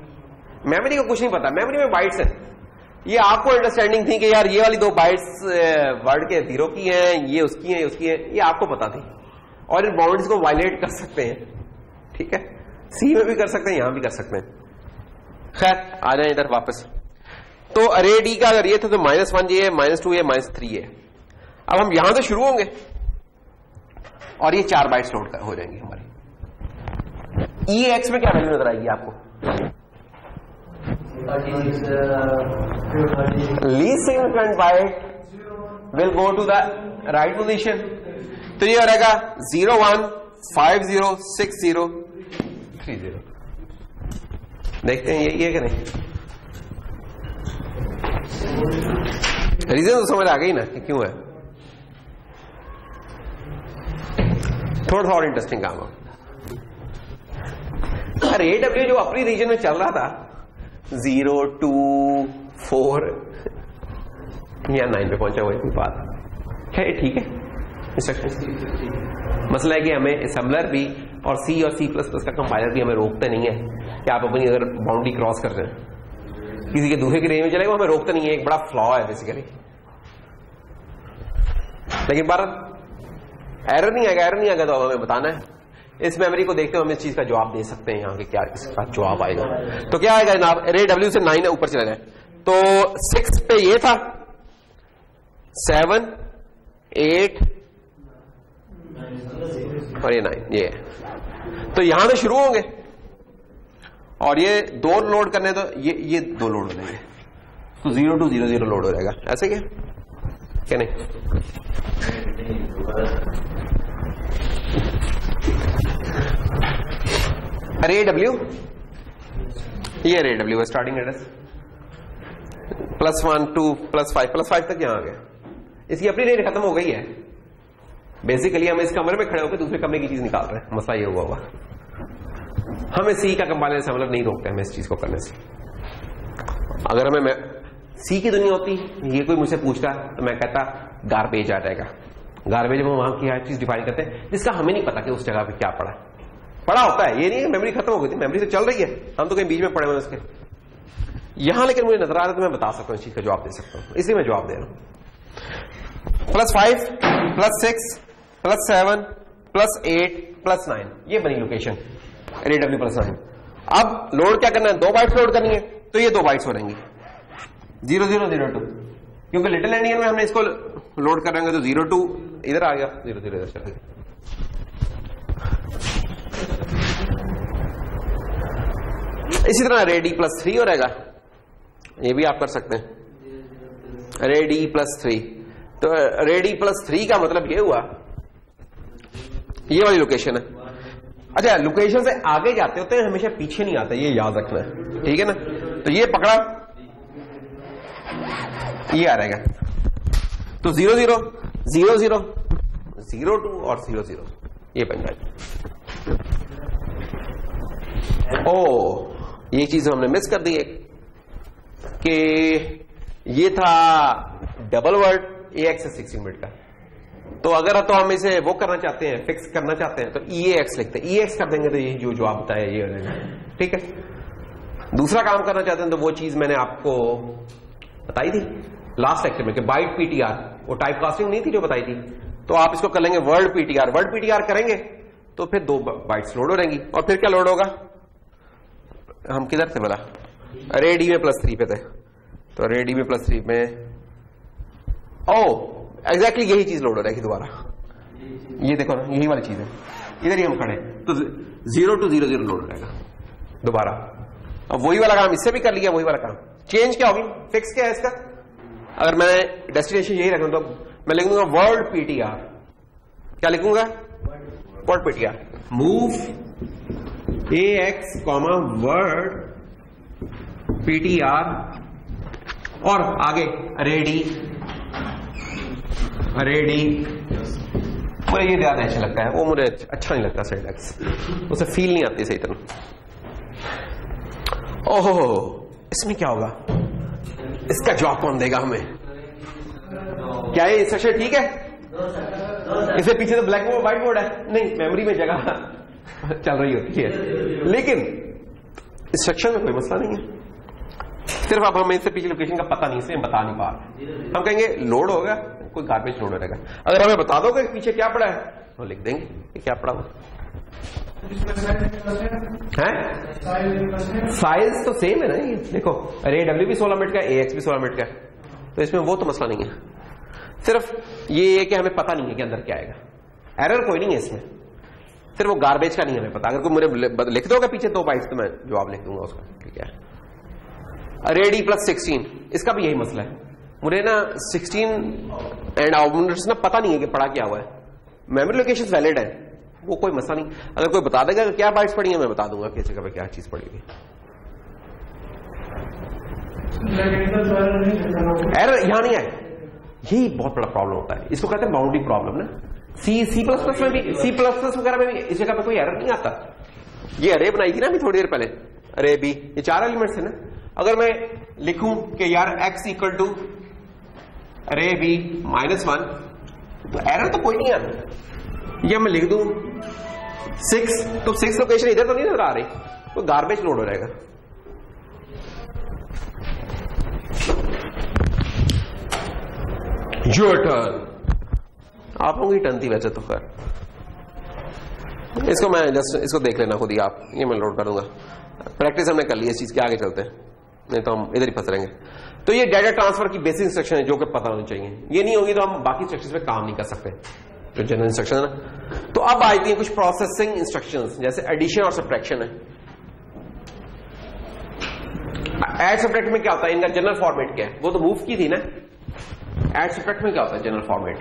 मेमोरी को कुछ नहीं पता, मेमोरी में बाइट्स है। ये आपको अंडरस्टैंडिंग थी कि यार ये वाली 2 बाइट्स वर्ड के 0 की हैं, ये उसकी है, उसकी है, ये आपको पता थी, और इन बाउंड्स को वायलेट कर सकते हैं, ठीक है, सी में भी कर सकते हैं, यहां भी कर सकते हैं। खैर आ जाए इधर वापस। तो अरे डी का अगर ये था तो -1 ये है, -2 ये, -3 है। अब हम यहां से शुरू होंगे और ये 4 बाइट्स लोड हो जाएंगी हमारी। EX में क्या वैल्यू नजर आएगी आपको? Least significant byte will go to the right position, तो ये हो रहेगा 0 1 5 0 6 0 3 0। देखते हैं ये है कि नहीं? रीजन तो समझ आ गई ना कि क्यों है। थोड़ा और इंटरेस्टिंग काम है। अरे AW जो अपनी रीजन में चल रहा था 0 2 4 या 9 पे पहुंचा हुआ है बात, क्या ये ठीक है इंस्ट्रक्शन? मसला है कि हमें असेंबलर भी और C और C++ का कंपाइलर भी हमें रोकते नहीं है कि आप अपनी अगर बाउंड्री क्रॉस कर रहे हैं किसी के दूसरे की रेंज में चलेगा, हमें रोकते नहीं है। एक बड़ा फ्लॉ है बेसिकली। लेकिन बार एरर नहीं आएगा तो हमें बताना है। इस मेमोरी को देखते हुए हम इस चीज का जवाब दे सकते हैं यहाँ के क्या इसका जवाब आएगा। तो क्या आएगा जनाब? अरे W से 9 ऊपर चला जाए तो 6 पे ये था, 7 8 और ये 9 ये है। तो यहां से शुरू होंगे और ये 2 लोड करने तो ये 2 लोड हो जाएंगे, तो 0 2 0 0 लोड हो जाएगा। ऐसे क्या नहीं? अरे डब्ल्यू, ये अरे डब्ल्यू है स्टार्टिंग एड्रेस +1 2 +5 तक यहां आ गया। इसकी अपनी रेंज खत्म हो गई है। बेसिकली हम इस कमरे में खड़े होकर दूसरे कमरे की चीज निकाल रहे हैं। मसला ये हुआ होगा, हमें सी का कंपाइलर से मतलब नहीं रोकते हमें इस चीज को करने से। अगर हमें सी की दुनिया होती, ये कोई मुझसे पूछता तो मैं कहता गार्बेज आ जाएगा। गार्बेज में वहां की हर चीज डिफाइन करते हैं जिसका हमें नहीं पता कि उस जगह पे क्या पड़ा होता है। ये नहीं मेमोरी खत्म हो गई थी, मेमोरी तो चल रही है, हम तो कहीं बीच में पड़े हुए उसके। यहां लेकिन मुझे नजर आ रहा है तो मैं बता सकता हूं, इस चीज का जवाब दे सकता हूं, इसलिए मैं जवाब दे रहा हूं। +5 +6 +7 +8 +9 ये बनी लोकेशन RAW +9। अब लोड क्या करना है? 2 बाइट्स लोड करनी है, तो ये 2 बाइट्स हो रहेंगी 0 0 0 2, क्योंकि लिटिल एंडियन में हमने इसको लोड कर रहेंगे तो 0 2 इधर आ गया, 0 0 इधर चला गया। इसी तरह RAD +3 हो रहेगा, ये भी आप कर सकते हैं RAD +3। तो RAD +3 का मतलब ये हुआ ये वाली लोकेशन है। अच्छा, लोकेशन से आगे जाते होते हैं, हमेशा पीछे नहीं आते, ये याद रखना है, ठीक है ना? तो ये पकड़ा, ये आ रहेगा तो 0 0 0 0 0 2 और 0 0 ये बन जाएगा। ओ, ये चीज हमने मिस कर दी एक, कि ये था डबल वर्ड AX है 16 बिट का। तो अगर तो हम इसे वो करना चाहते हैं, फिक्स करना चाहते हैं, तो EAX लिखते हैं, EAX कर देंगे तो ये जो जवाब बताया ये हो जाएगा। ठीक है, दूसरा काम करना चाहते हैं तो वो चीज मैंने आपको बताई थी लास्ट लेक्चर में कि बाइट PTR, वो टाइप कास्टिंग नहीं थी जो बताई थी, तो आप इसको कर लेंगे वर्ड PTR। वर्ड PTR करेंगे तो फिर 2 बाइट्स लोड हो रहेंगी, और फिर क्या लोड होगा, हम किधर थे बोला, अरे डी में +3 पे थे, तो अरे डी में +3 में एग्जैक्टली यही चीज लोड हो रहेगी दोबारा। ये देखो ना, यही वाली चीज है, इधर ही हम खड़े, तो 0 to 0 0 लोड हो रहेगा दोबारा। अब वही वाला काम इससे भी कर लिया, वही वाला काम। चेंज क्या होगी, फिक्स क्या है इसका, अगर मैं डेस्टिनेशन यही रखूं तो मैं लिखूंगा वर्ड PTR। क्या लिखूंगा, word PTR, move AX, word PTR, और आगे रेडी मुझे ये ज्यादा अच्छा लगता है, वो मुझे अच्छा नहीं लगता सिंटैक्स, उसे फील नहीं आती सही तरह। ओहो, इसमें क्या होगा, इसका जवाब कौन देगा हमें, क्या ये इंस्ट्रक्शन ठीक है, इसे पीछे तो ब्लैक बोर्ड व्हाइट बोर्ड है, नहीं मेमोरी में जगह चल रही होती है, लेकिन इंस्ट्रक्शन में कोई मसला नहीं है, सिर्फ अब हमें इससे पीछे लोकेशन का पता नहीं, इसलिए हम बता नहीं पा रहे। हम कहेंगे लोड होगा, कोई गार्बेज लोड हो रहेगा, अगर हमें बता दोगे पीछे क्या पड़ा है तो लिख देंगे कि क्या पड़ा हुआ है। साइज तो सेम है ना, ये देखो अरे WB 16 बिट का, AX भी 16 बिट का, तो इसमें वो तो मसला नहीं है, सिर्फ ये है कि हमें पता नहीं है कि अंदर क्या आएगा। एरर कोई नहीं है इसमें, सिर्फ वो गार्बेज का नहीं हमें पता। अगर कोई मुझे लिख दोगे पीछे 2 बाइट्स तो मैं जवाब लिख दूंगा उसका कि क्या है। रेडी +16, इसका भी यही मसला है, मुझे ना 16 एंड आउटपुट ना पता नहीं है कि पढ़ा क्या हुआ है, मेमोरी लोकेशन वैलिड है, वो कोई मसला नहीं। अगर कोई बता देगा कि क्या बाइट्स पड़ी है, मैं बता दूंगा किस जगह पे क्या चीज पड़ी हुई। एरर यहां नहीं आए, यही बहुत बड़ा प्रॉब्लम होता है, इसको कहते हैं बाउंड्री प्रॉब्लम ना। C++ में भी, C++ वगैरह में भी इस जगह पे कोई एरर नहीं आता। ये अरे बनाई थी ना अभी थोड़ी देर पहले, अरे बी, ये 4 एलिमेंट्स है ना। अगर मैं लिखूं कि यार x इक्वल टू अरे बी -1, तो एरर तो कोई नहीं आता। या मैं लिख दूं 6, तो 6 लोकेशन इधर तो नहीं नजर आ रही, तो गार्बेज लोड हो रहेगा। योर टर्न, आप लोगों की टर्न थी वैसे तो, खैर इसको मैं जस्ट इसको देख लेना खुद ही आप, ये मैं लोड करूंगा। प्रैक्टिस हमने कर ली इस चीज के, आगे चलते हैं, नहीं तो हम इधर ही फंस रहेंगे। तो ये डाटा ट्रांसफर की बेसिक इंस्ट्रक्शन है जो कि पता होनी चाहिए, ये नहीं होगी तो हम बाकी इंस्ट्रक्शंस पे काम नहीं कर सकते, जो जनरल इंस्ट्रक्शन है ना। तो अब आती है कुछ प्रोसेसिंग इंस्ट्रक्शंस, जैसे एडिशन और सब्ट्रैक्शन है। ऐड सब्ट्रैक्ट में क्या होता है, इनका जनरल फॉर्मेट क्या है, वो तो मूव की थी ना। ऐड सब्ट्रैक्ट में क्या होता है जनरल फॉर्मेट,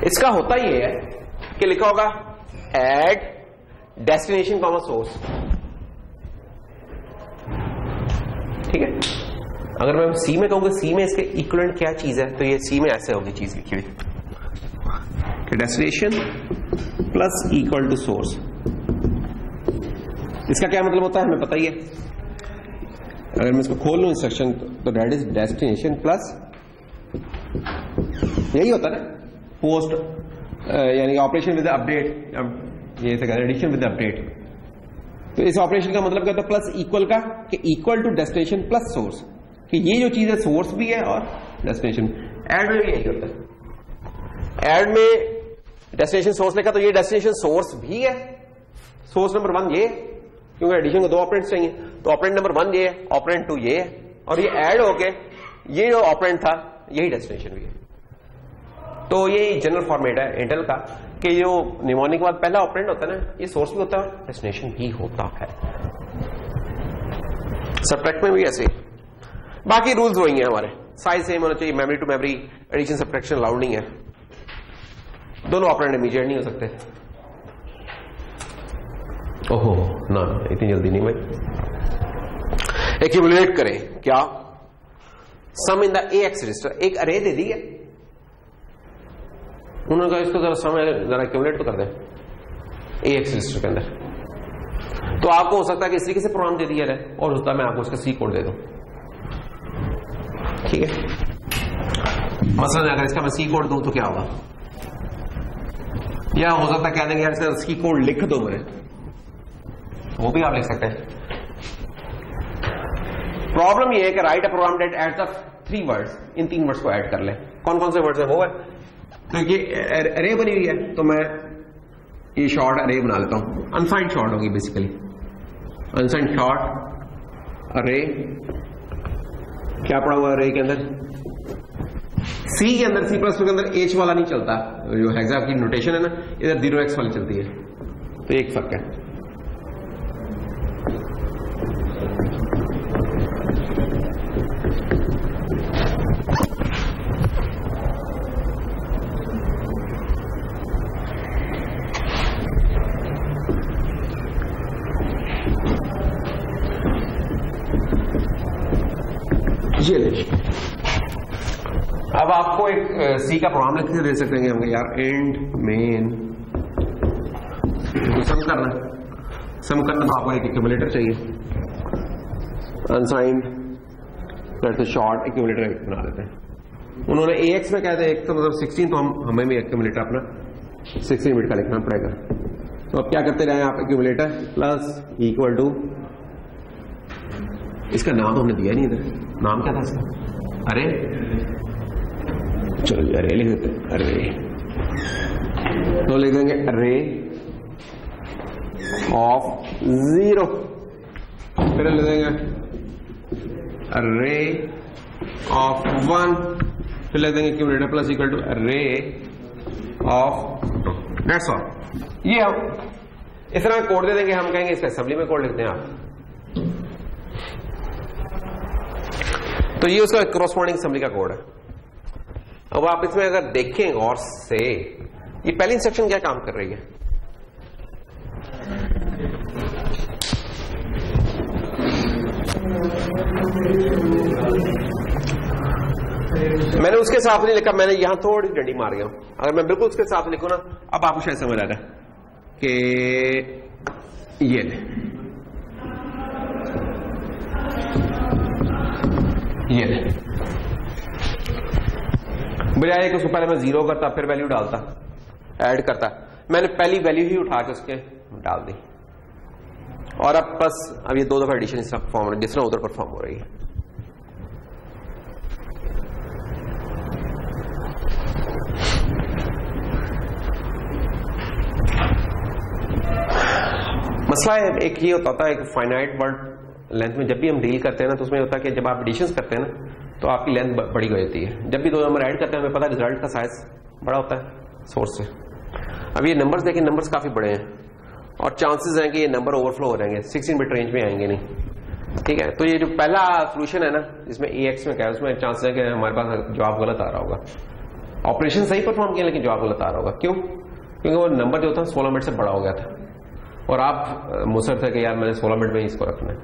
इसका होता ही है कि लिखा होगा ऐड डेस्टिनेशन कॉमा सोर्स, ठीक है। अगर मैं सी में कहूंगा सी में इसके इक्विवेलेंट क्या चीज है, तो ये सी में ऐसे होगी चीज लिखी हुई कि destination plus equal to source. इसका क्या मतलब होता है हमें पता ही है। अगर मैं इसको खोल लूं इंस्ट्रक्शन, तो दैट इज डेस्टिनेशन प्लस, यही होता है ना पोस्ट, यानी ऑपरेशन विद अपडेट, ये एडिशन विद अपडेट। तो इस ऑपरेशन का मतलब क्या होता है, प्लस इक्वल का, कि equal to destination plus source, कि ये जो चीज है सोर्स भी है और डेस्टिनेशन। ऐड में भी यही होता है, ऐड में डेस्टिनेशन सोर्स लिखा तो ये डेस्टिनेशन सोर्स भी है, सोर्स नंबर 1 ये, क्योंकि एडिशन को 2 ऑपरेंड्स चाहिए, तो ऑपरेंड नंबर 1 ये है, ऑपरेंड 2 ये है, और ये ऐड होके ये जो ऑपरेंड था यही डेस्टिनेशन भी है। तो ये जनरल फॉर्मेट है इंटेल का कि जो निमोनिक के बाद पहला ऑपरेंड होता है ना, ये सोर्स भी होता है, डेस्टिनेशन भी होता है। सब्ट्रैक्ट में भी ऐसे, बाकी रूल्स वही हैं हमारे, साइज सेम होना चाहिए, memory to memory, addition subtraction allowed नहीं है, दोनों ऑपरेंड इमीडिएट नहीं हो सकते। ओहो ना, इतनी जल्दी नहीं भाई। एक्यूमुलेट करें क्या, सम इन द AX रजिस्टर, एक अरे दे दी है, उन्होंने कहा इसको जरा समय जरा एक्यूमुलेट तो कर दें। AX रजिस्टर के अंदर। तो आपको हो सकता है कि इस तरीके से प्रोग्राम दे दिया जाए और उसका मैं आपको इसका सी कोड दे दूं, ठीक है। मसलन अगर इसका मैं सी कोड दूं तो क्या होगा, या हो सकता है कह देंगे यार इसका सी कोड लिख दो मेरे, वो भी आप लिख सकते हैं। प्रॉब्लम ये है कि write a program that adds up 3 words, इन 3 वर्ड्स को ऐड कर ले। कौन कौन से वर्ड्स है वो है, तो ये अरे बनी हुई है तो मैं ये शॉर्ट अरे बना लेता हूं, अनसाइंड शॉर्ट होगी बेसिकली, अनसाइंड शॉर्ट अरे। क्या पड़ा हुआ अरे के अंदर, सी के अंदर, C++ के अंदर एच वाला नहीं चलता, जो हेक्सा की नोटेशन है ना, इधर 0x वाली चलती है, तो एक फर्क है। ये अब आपको एक सी का प्रोग्राम लिख के दे सकते हैं हम यार, एंड मेन सम करना है, सम करना तो आपको एक एक्यूमुलेटर चाहिए, अनसाइंड शॉर्ट एक्यूमुलेटर बना देते हैं। उन्होंने AX में कहते हैं एक तो मतलब 16, तो हमें भी एक्यूमुलेटर अपना 16 बिट का लिखना पड़ेगा। तो अब क्या करते रहे आप, एक्यूमुलेटर प्लस इक्वल टू, इसका नाम तो हमने दिया नहीं इधर, नाम क्या था इसका, अरे चलो जी अरे लिख देते हैं, अरे तो लिख देंगे अरे ऑफ 0, फिर लिख देंगे अरे ऑफ 1, फिर लिख देंगे एक्यूमुलेटर प्लस इक्वल टू अरे ऑफ 2, दैट्स ऑल। ये हम इस तरह कोड दे देंगे, हम कहेंगे इसका असेंबली में कोड लिखते हैं आप, तो ये उसका कॉरस्पॉन्डिंग असेंबली का कोड है। अब आप इसमें अगर देखें गौर से, ये पहली इंस्ट्रक्शन क्या काम कर रही है, मैंने उसके साथ नहीं लिखा, मैंने यहां थोड़ी डंडी मार गया हूं। अगर मैं बिल्कुल उसके साथ लिखूं ना, अब आपको शायद समझ आ रहा है कि ये बजाय कि उसको पहले मैं 0 करता फिर वैल्यू डालता, ऐड करता, मैंने पहली वैल्यू ही उठा के उसके डाल दी, और अब बस अब ये 2 दफा एडिशन इस तरह परफॉर्म, जिस तरह उधर परफॉर्म हो रही है। मसला है एक ये होता है, एक फाइनाइट वर्ड लेंथ में जब भी हम डील करते हैं ना, तो उसमें होता है कि जब आप एडिशंस करते हैं ना, तो आपकी लेंथ बड़ी हो जाती है। जब भी 2 नंबर ऐड करते हैं हमें पता है रिजल्ट का साइज बड़ा होता है सोर्स से। अब ये नंबर्स देखें, नंबर्स काफी बड़े हैं और चांसेस हैं कि ये नंबर ओवरफ्लो हो जाएंगे, 16 बिट रेंज में आएंगे नहीं, ठीक है। तो ये जो पहला सोल्यूशन है ना, जिसमें AX में क्या है, उसमें चांसेस है कि हमारे पास जवाब गलत आ रहा होगा, ऑपरेशन सही परफॉर्म किया लेकिन जवाब गलत आ रहा होगा। क्यों? क्योंकि वो नंबर जो था 16 बिट से बड़ा हो गया था और आप मुसर थे कि यार मैंने 16 बिट में इसको रखना है।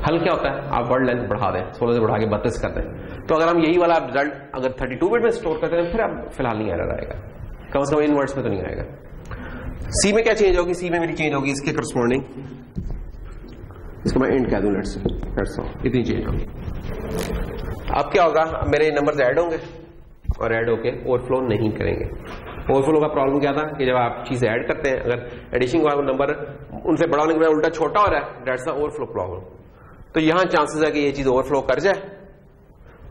हल क्या होता है, आप वर्ड लेंथ बढ़ा दें, 16 से बढ़ा के 32 कर दें। तो अगर हम यही वाला रिजल्ट अगर 32 बिट में स्टोर करते हैं, फिर अब फिलहाल नहीं एरर आएगा, कम से कम इन वर्ड्स में तो नहीं आएगा। सी में क्या चेंज होगी, सी में मेरी चेंज होगी इसके करस्पॉन्डिंग, इसको मैं एंड कह दूं, लेट्स से इतनी चेंज होगी। अब क्या होगा, अब मेरे नंबर्स ऐड होंगे और ऐड होके ओवरफ्लो नहीं करेंगे। ओवरफ्लो का प्रॉब्लम क्या था कि जब आप चीज ऐड करते हैं, अगर एडिशन का नंबर उनसे बड़ा होने के बाद उल्टा छोटा हो रहा है, दैट्स द ओवरफ्लो प्रॉब्लम। तो यहां चांसेस है कि ये चीज ओवरफ्लो कर जाए,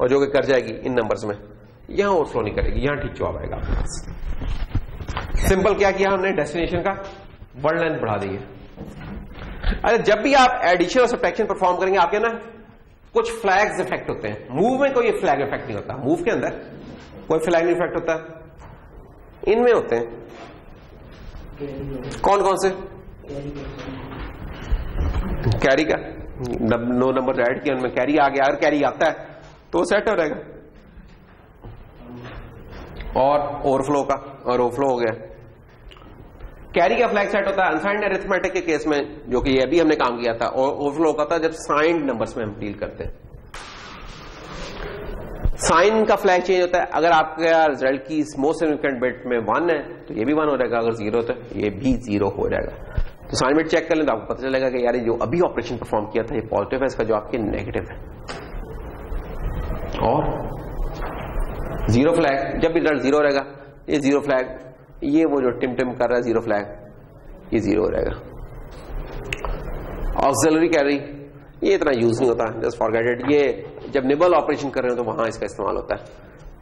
और जो कि कर जाएगी इन नंबर्स में, यहां ओवरफ्लो नहीं करेगी, यहां ठीक जवाब आएगा। सिंपल क्या किया हमने, डेस्टिनेशन का वर्ड लेंथ बढ़ा दी है। अरे जब भी आप एडिशन और सब्ट्रैक्शन परफॉर्म करेंगे, आपके ना कुछ फ्लैग्स इफेक्ट होते हैं। मूव में कोई फ्लैग इफेक्ट नहीं होता, मूव के अंदर कोई फ्लैग नहीं इफेक्ट होता, इनमें होते हैं। कौन कौन से? कैरी का 9 नंबर ऐड किया, उनमें कैरी आ गया, अगर कैरी आता है तो सेट हो रहेगा। और ओवरफ्लो का, और ओवरफ्लो हो गया। कैरी का फ्लैग सेट होता है अनसाइंड अरिथमेटिक के केस में, जो कि ये भी हमने काम किया था, और ओवरफ्लो का था जब साइंड नंबर्स में हम डील करते हैं। साइन का फ्लैग चेंज होता है। अगर आपका रिजल्ट की मोस्ट सिग्निफिकेंट बिट में 1 है तो ये भी 1 हो जाएगा, अगर 0 तो ये भी 0 हो जाएगा। तो साइन बिट चेक कर लें तो आपको पता चलेगा कि यार जो अभी ऑपरेशन परफॉर्म किया था ये पॉजिटिव है, इसका जवाब आपके नेगेटिव है। और 0 फ्लैग, जब भी रिजल्ट 0 रहेगा ये 0 फ्लैग, ये वो जो टिम टिम कर रहा है 0 फ्लैग, ये 0 हो जाएगा। ऑक्सिलरी कैरी ये इतना यूज नहीं होता, जस्ट फॉरगेट इट। ये जब निबल ऑपरेशन कर रहे हो तो वहां इसका इस्तेमाल होता है,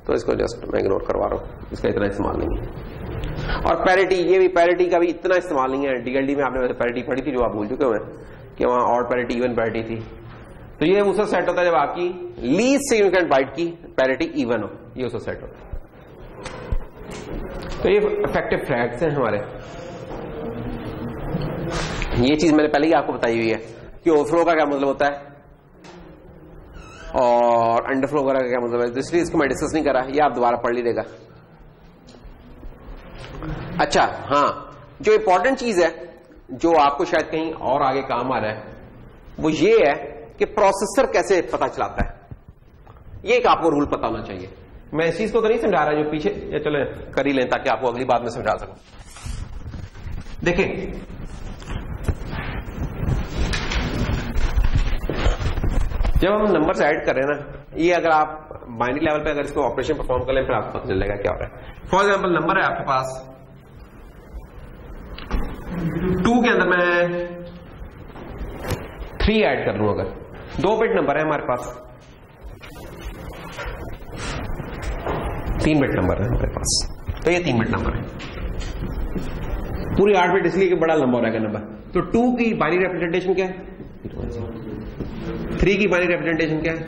तो इसको जस्ट मैं इग्नोर करवा रहा हूं, इसका इतना इस्तेमाल नहीं है। और पैरिटी, ये भी पैरिटी का भी इतना इस्तेमाल नहीं है। डीएलडी में आपने वैसे पैरिटी पढ़ी थी जो आप भूल चुके हुए कि वहां ऑड पैरिटी इवन पैरिटी थी। तो ये उसका सेट होता है जब आपकी लीस्ट सिग्निफिकेंट बाइट की पैरिटी इवन हो, ये उसका सेट होता है। तो ये इफेक्टिव फ्लैग्स हैं हमारे। ये चीज मैंने पहले ही आपको बताई हुई है कि ओवरफ्लो का क्या मतलब होता है और अंडरफ्लो का क्या मतलब है, इसलिए इसको मैं डिस्कस नहीं कर रहा, ये आप दोबारा पढ़ लीजिएगा। अच्छा हाँ, जो इंपॉर्टेंट चीज है जो आपको शायद कहीं और आगे काम आ रहा है वो ये है कि प्रोसेसर कैसे पता चलाता है, ये एक आपको रूल पता होना चाहिए। मैं इस चीज को तो नहीं समझा रहा, जो पीछे ये चले कर ही लें ताकि आपको अगली बात में समझा सकूं। देखिए जब हम नंबर्स ऐड कर रहे हैं ना, ये अगर आप बाइनरी लेवल पे अगर इसको ऑपरेशन परफॉर्म कर लें फिर आपको पता चलेगा क्या हो रहा है। फॉर एग्जांपल नंबर है आपके पास 2 के अंदर मैं 3 ऐड कर लूं, अगर 2 बिट नंबर है हमारे पास, 3 बिट नंबर है हमारे पास, तो ये 3 बिट नंबर है। पूरी 8 बिट इसलिए कि बड़ा लंबा हो रहेगा नंबर। तो 2 की बाइनरी रिप्रेजेंटेशन क्या है, 3 की बाइनरी रिप्रेजेंटेशन क्या है,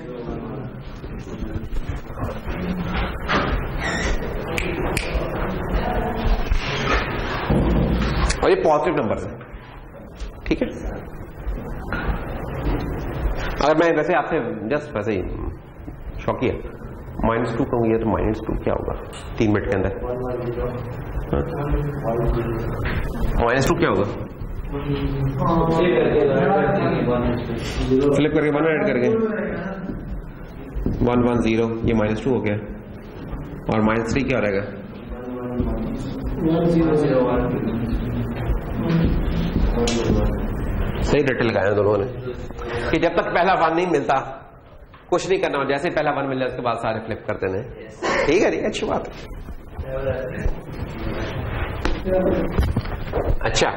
और ये पॉजिटिव नंबर है, ठीक है। अगर मैं वैसे आपसे जस्ट वैसे ही शौकी है -2 कहूंगी तो -2 क्या होगा 3 मिनट के अंदर, -2 क्या होगा, फ्लिप करके 1 ऐड करके 1 1 0, ये -2 हो गया। और -3 क्या हो रहेगा, सही रटे लगाए हैं दोनों ने कि जब तक पहला 1 नहीं मिलता कुछ नहीं करना, जैसे पहला 1 मिल जाए उसके बाद सारे फ्लिप कर देने। ठीक है, ठीक, अच्छी बात है। अच्छा,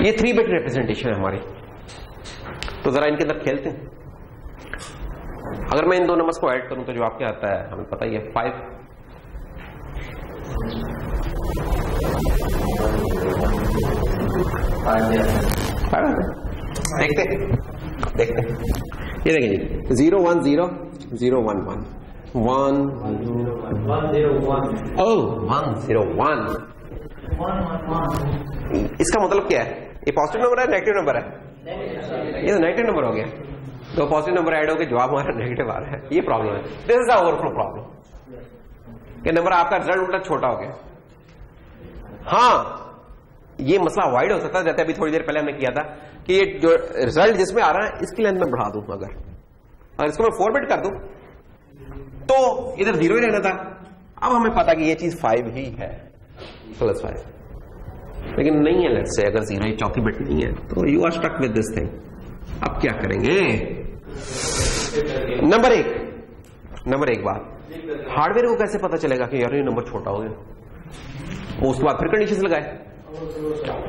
ये 3 बिट रिप्रेजेंटेशन है हमारी, तो जरा इनके अंदर खेलते हैं। अगर मैं इन 2 नंबर्स को ऐड करूं तो जो आपके आता है हमें पता ही है 5। देखते ये देखें जी, 0 1 0 0 1 1 1 0 1। इसका मतलब क्या है, ये पॉजिटिव नंबर है नेगेटिव नंबर है, ये तो नेगेटिव नंबर हो गया। 2 पॉजिटिव नंबर ऐड होकर जवाब हमारा नेगेटिव आ रहा है, ये प्रॉब्लम है। This is the overflow problem कि नंबर आपका रिजल्ट उल्टा छोटा हो गया। हाँ, ये मसला अवॉइड हो सकता है, जैसे अभी थोड़ी देर पहले हमने किया था कि ये जो रिजल्ट जिसमें आ रहा है इसकी लेंथ में बढ़ा दूं, अगर इसको मैं 4 बिट कर दूं तो इधर 0 ही रहना था। अब हमें पता कि ये चीज 5 ही है, +5, लेकिन नहीं है। लेट्स से अगर 0 चौथी बिट नहीं है तो you are stuck with this thing. अब क्या करेंगे, नंबर एक बात, हार्डवेयर को कैसे पता चलेगा कि यार ये नंबर छोटा हो गया। उसके बाद फिर कंडीशन लगाए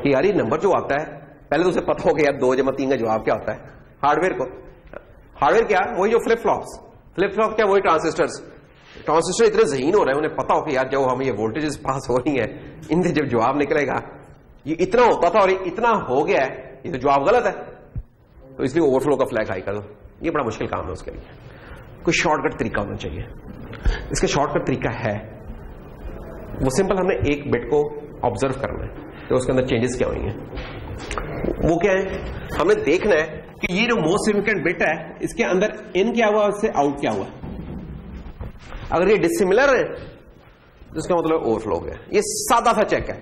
कि यार ये नंबर जो आता है, पहले तो उसे पता हो गया 2 + 3 का जवाब क्या होता है। हार्डवेयर क्या, वही जो फ्लिप फ्लॉप क्या, वही ट्रांजिस्टर इतने ज़हीन हो रहे हैं, उन्हें पता हो कि यार जब हम ये वोल्टेजेस पास हो रही है इनसे जब जवाब निकलेगा ये इतना होता था और ये इतना हो गया है, ये तो जवाब गलत है, तो इसलिए ओवरफ्लो का फ्लैग हाई कर दो। ये बड़ा मुश्किल काम है, उसके लिए कोई शॉर्टकट तरीका होना चाहिए। इसका शॉर्टकट तरीका है वो सिंपल, हमें एक बिट को ऑब्जर्व करना है तो उसके अंदर चेंजेस क्या हुई हैं। वो क्या है, हमें देखना है कि ये जो मोस्ट सिग्निफिकेंट बिट है इसके अंदर इन क्या हुआ, उससे आउट क्या हुआ। अगर ये डिसिमिलर है तो इसका मतलब ओवरफ्लो हो गया। ये सादा सा चेक है,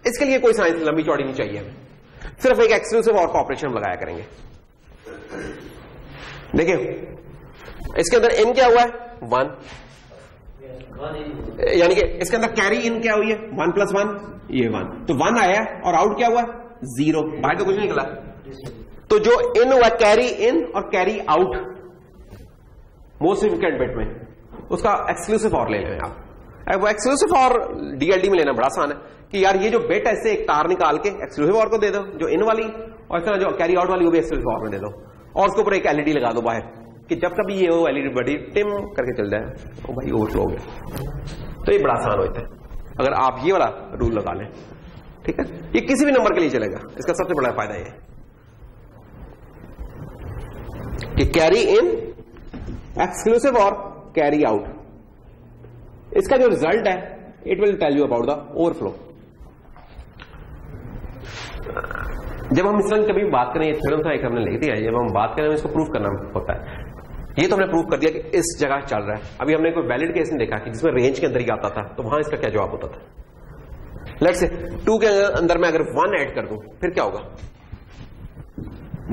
इसके लिए कोई साइंस लंबी चौड़ी नहीं चाहिए हमें, सिर्फ एक एक्सक्लूसिव और ऑपरेशन लगाया करेंगे। देखिए इसके अंदर इन क्या हुआ है 1, यानी कि इसके अंदर कैरी इन क्या हुई है 1 + 1, ये 1, तो 1 आया और आउट क्या हुआ 0, बाहर तो कुछ नहीं निकला। तो जो इन हुआ कैरी इन और carry out most significant bit में, उसका एक्सक्लूसिव और ले लें आप। वो एक्सक्लूसिव और डीएलडी में लेना बड़ा आसान है कि यार ये जो बिट है इससे एक तार निकाल के एक्सक्लूसिव और को दे दो, जो इन वाली, और इस तरह जो कैरी आउट वाली वो भी एक्सक्लूसिव और में दे दो, और उसके ऊपर एक एलईडी लगा दो बाहर कि जब कभी ये वो एलईडी बड़ी टिम करके चल जाए तो भाई ओवरफ्लो हो गया। तो ये बड़ा आसान होता है अगर आप ये वाला रूल लगा लें, ठीक है। ये किसी भी नंबर के लिए चलेगा, इसका सबसे बड़ा फायदा ये कि कैरी इन एक्सक्लूसिव और कैरी आउट, इसका जो रिजल्ट है it will tell you about the overflow. जब हम इस तरह कभी बात करें, थ्योरम था एक हमने लिख दिया, जब हम बात करें इसको प्रूव करना होता है। ये तो हमने प्रूव कर दिया कि इस जगह चल रहा है। अभी हमने कोई वैलिड केस नहीं देखा कि जिसमें रेंज के अंदर ही आता था, तो वहां इसका क्या जवाब होता था। लेट्स से 2 के अंदर मैं अगर 1 ऐड कर दूं फिर क्या होगा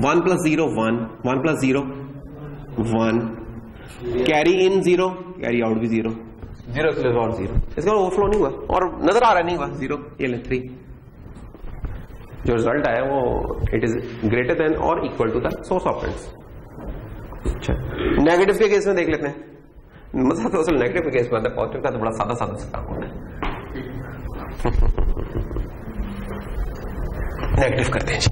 1 + 0 1, 1 + 0 1, कैरी इन 0, कैरी आउट भी 0, 0 और 0, इसका ओवरफ्लो नहीं हुआ और नजर आ रहा नहीं हुआ 0। ये ले 3, जो रिजल्ट आया वो इट इज ग्रेटर देन और equal to the source operands. अच्छा, नेगेटिव के केस में देख लेते हैं। मजा तो असल नेगेटिव के केस में आता है, पॉजिटिव का तो बड़ा सादा सादा सा काम होता है। नेगेटिव करते हैं जी।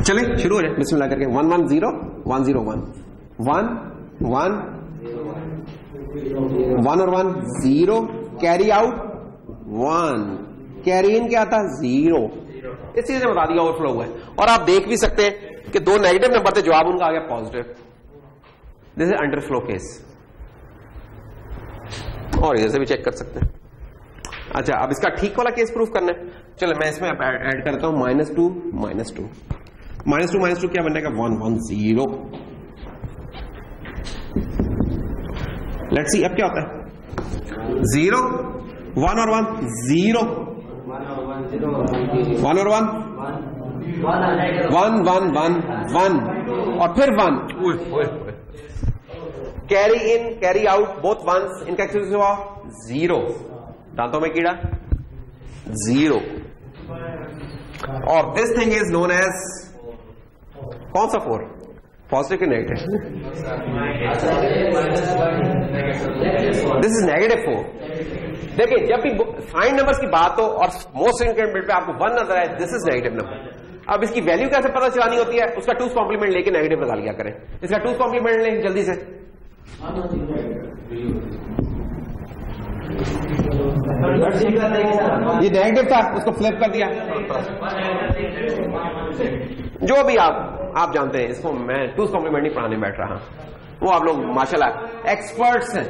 चले शुरू हो जाए बिस्मिल्लाह करके। 1 1 0 1 0 1 1 1 1 और 1 0, कैरी आउट 1, कैरी इन क्या था 0। इस चीज ने बता दिया ओवरफ्लो हुआ है। और आप देख भी सकते हैं कि 2 नेगेटिव नंबर थे, जवाब उनका आ गया positive. This is underflow case, और इधर से भी चेक कर सकते हैं। अच्छा, अब इसका ठीक वाला केस प्रूफ करना है। चलो मैं इसमें ऐड करता हूं -2 -2 -2 क्या बनेगा 1 1 0। लेट्स सी अब क्या होता है 0 1 और 1 0, 1 और 1 1 1 1 1 और फिर 1, carry in carry out both once, इनका एक्सक्लूसिव हुआ 0, दांतों में कीड़ा 0। और this thing is known as कौन सा 4, पॉजिटिव की नेगेटिव? This is -4। देखिए जब भी फाइन नंबर्स की बात हो और मोस्ट सिग्निफिकेंट बिट पे आपको 1 नजर आए, दिस इज नेगेटिव नंबर। अब इसकी वैल्यू कैसे पता चलानी होती है, उसका 2's कॉम्प्लीमेंट लेके नेगेटिव लगा लिया करें। इसका 2's कॉम्प्लीमेंट लें जल्दी से। ये नेगेटिव था, उसको फ्लिप कर दिया। जो भी आप जानते हैं, इसको मैं 2's कॉम्प्लीमेंट नहीं पढ़ाने बैठ रहा, वो आप लोग माशाल्लाह एक्सपर्ट्स हैं।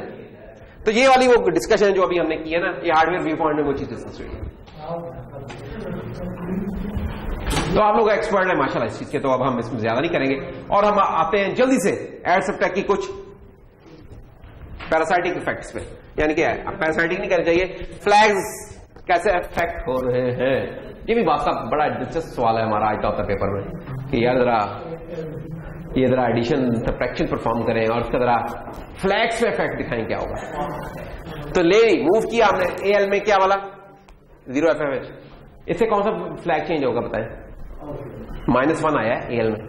तो ये वाली वो डिस्कशन जो अभी हमने की है ना, ये हार्डवेयर व्यू पॉइंट में वो चीज डिस्कस हुई है। तो आप लोग एक्सपर्ट हैं माशाल्लाह इस चीज के, तो अब हम इसमें ज्यादा नहीं करेंगे और हम आते हैं जल्दी से एड सब्ट्रैक्ट की कुछ पैरासाइटिक इफेक्ट्स पे। यानी क्या है, अब पैरासाइटिक नहीं करना चाहिए, फ्लैग्स कैसे इफेक्ट हो रहे हैं। ये भी बात का बड़ा दिलचस्प सवाल है हमारा आज का पेपर में कि यार जरा एडिशन सब्ट्रैक्शन परफॉर्म करें और उसका जरा फ्लैग्स पे इफेक्ट दिखाएं क्या होगा। तो ले मूव किया हमने एएल में, क्या वाला 0 FFH, इससे कौन सा फ्लैग चेंज होगा बताएं? -1 आया है एएल में,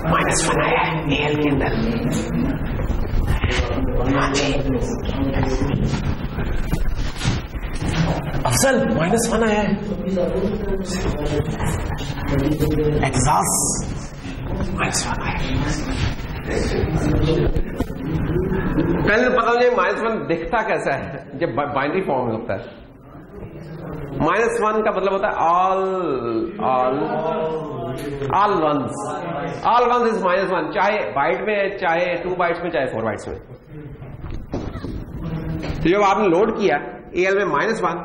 -1 आया है एएल के अंदर। अफजल -1 आया है, एग्जॉस्ट -1 आया है। पहले तो पता नहीं -1 दिखता कैसा है, जब बाइनरी फॉर्म में होता है। -1 का मतलब होता है ऑल वंस इज -1, चाहे बाइट में, चाहे 2 बाइट्स में, चाहे 4 बाइट्स में। तो जब आपने लोड किया एएल में -1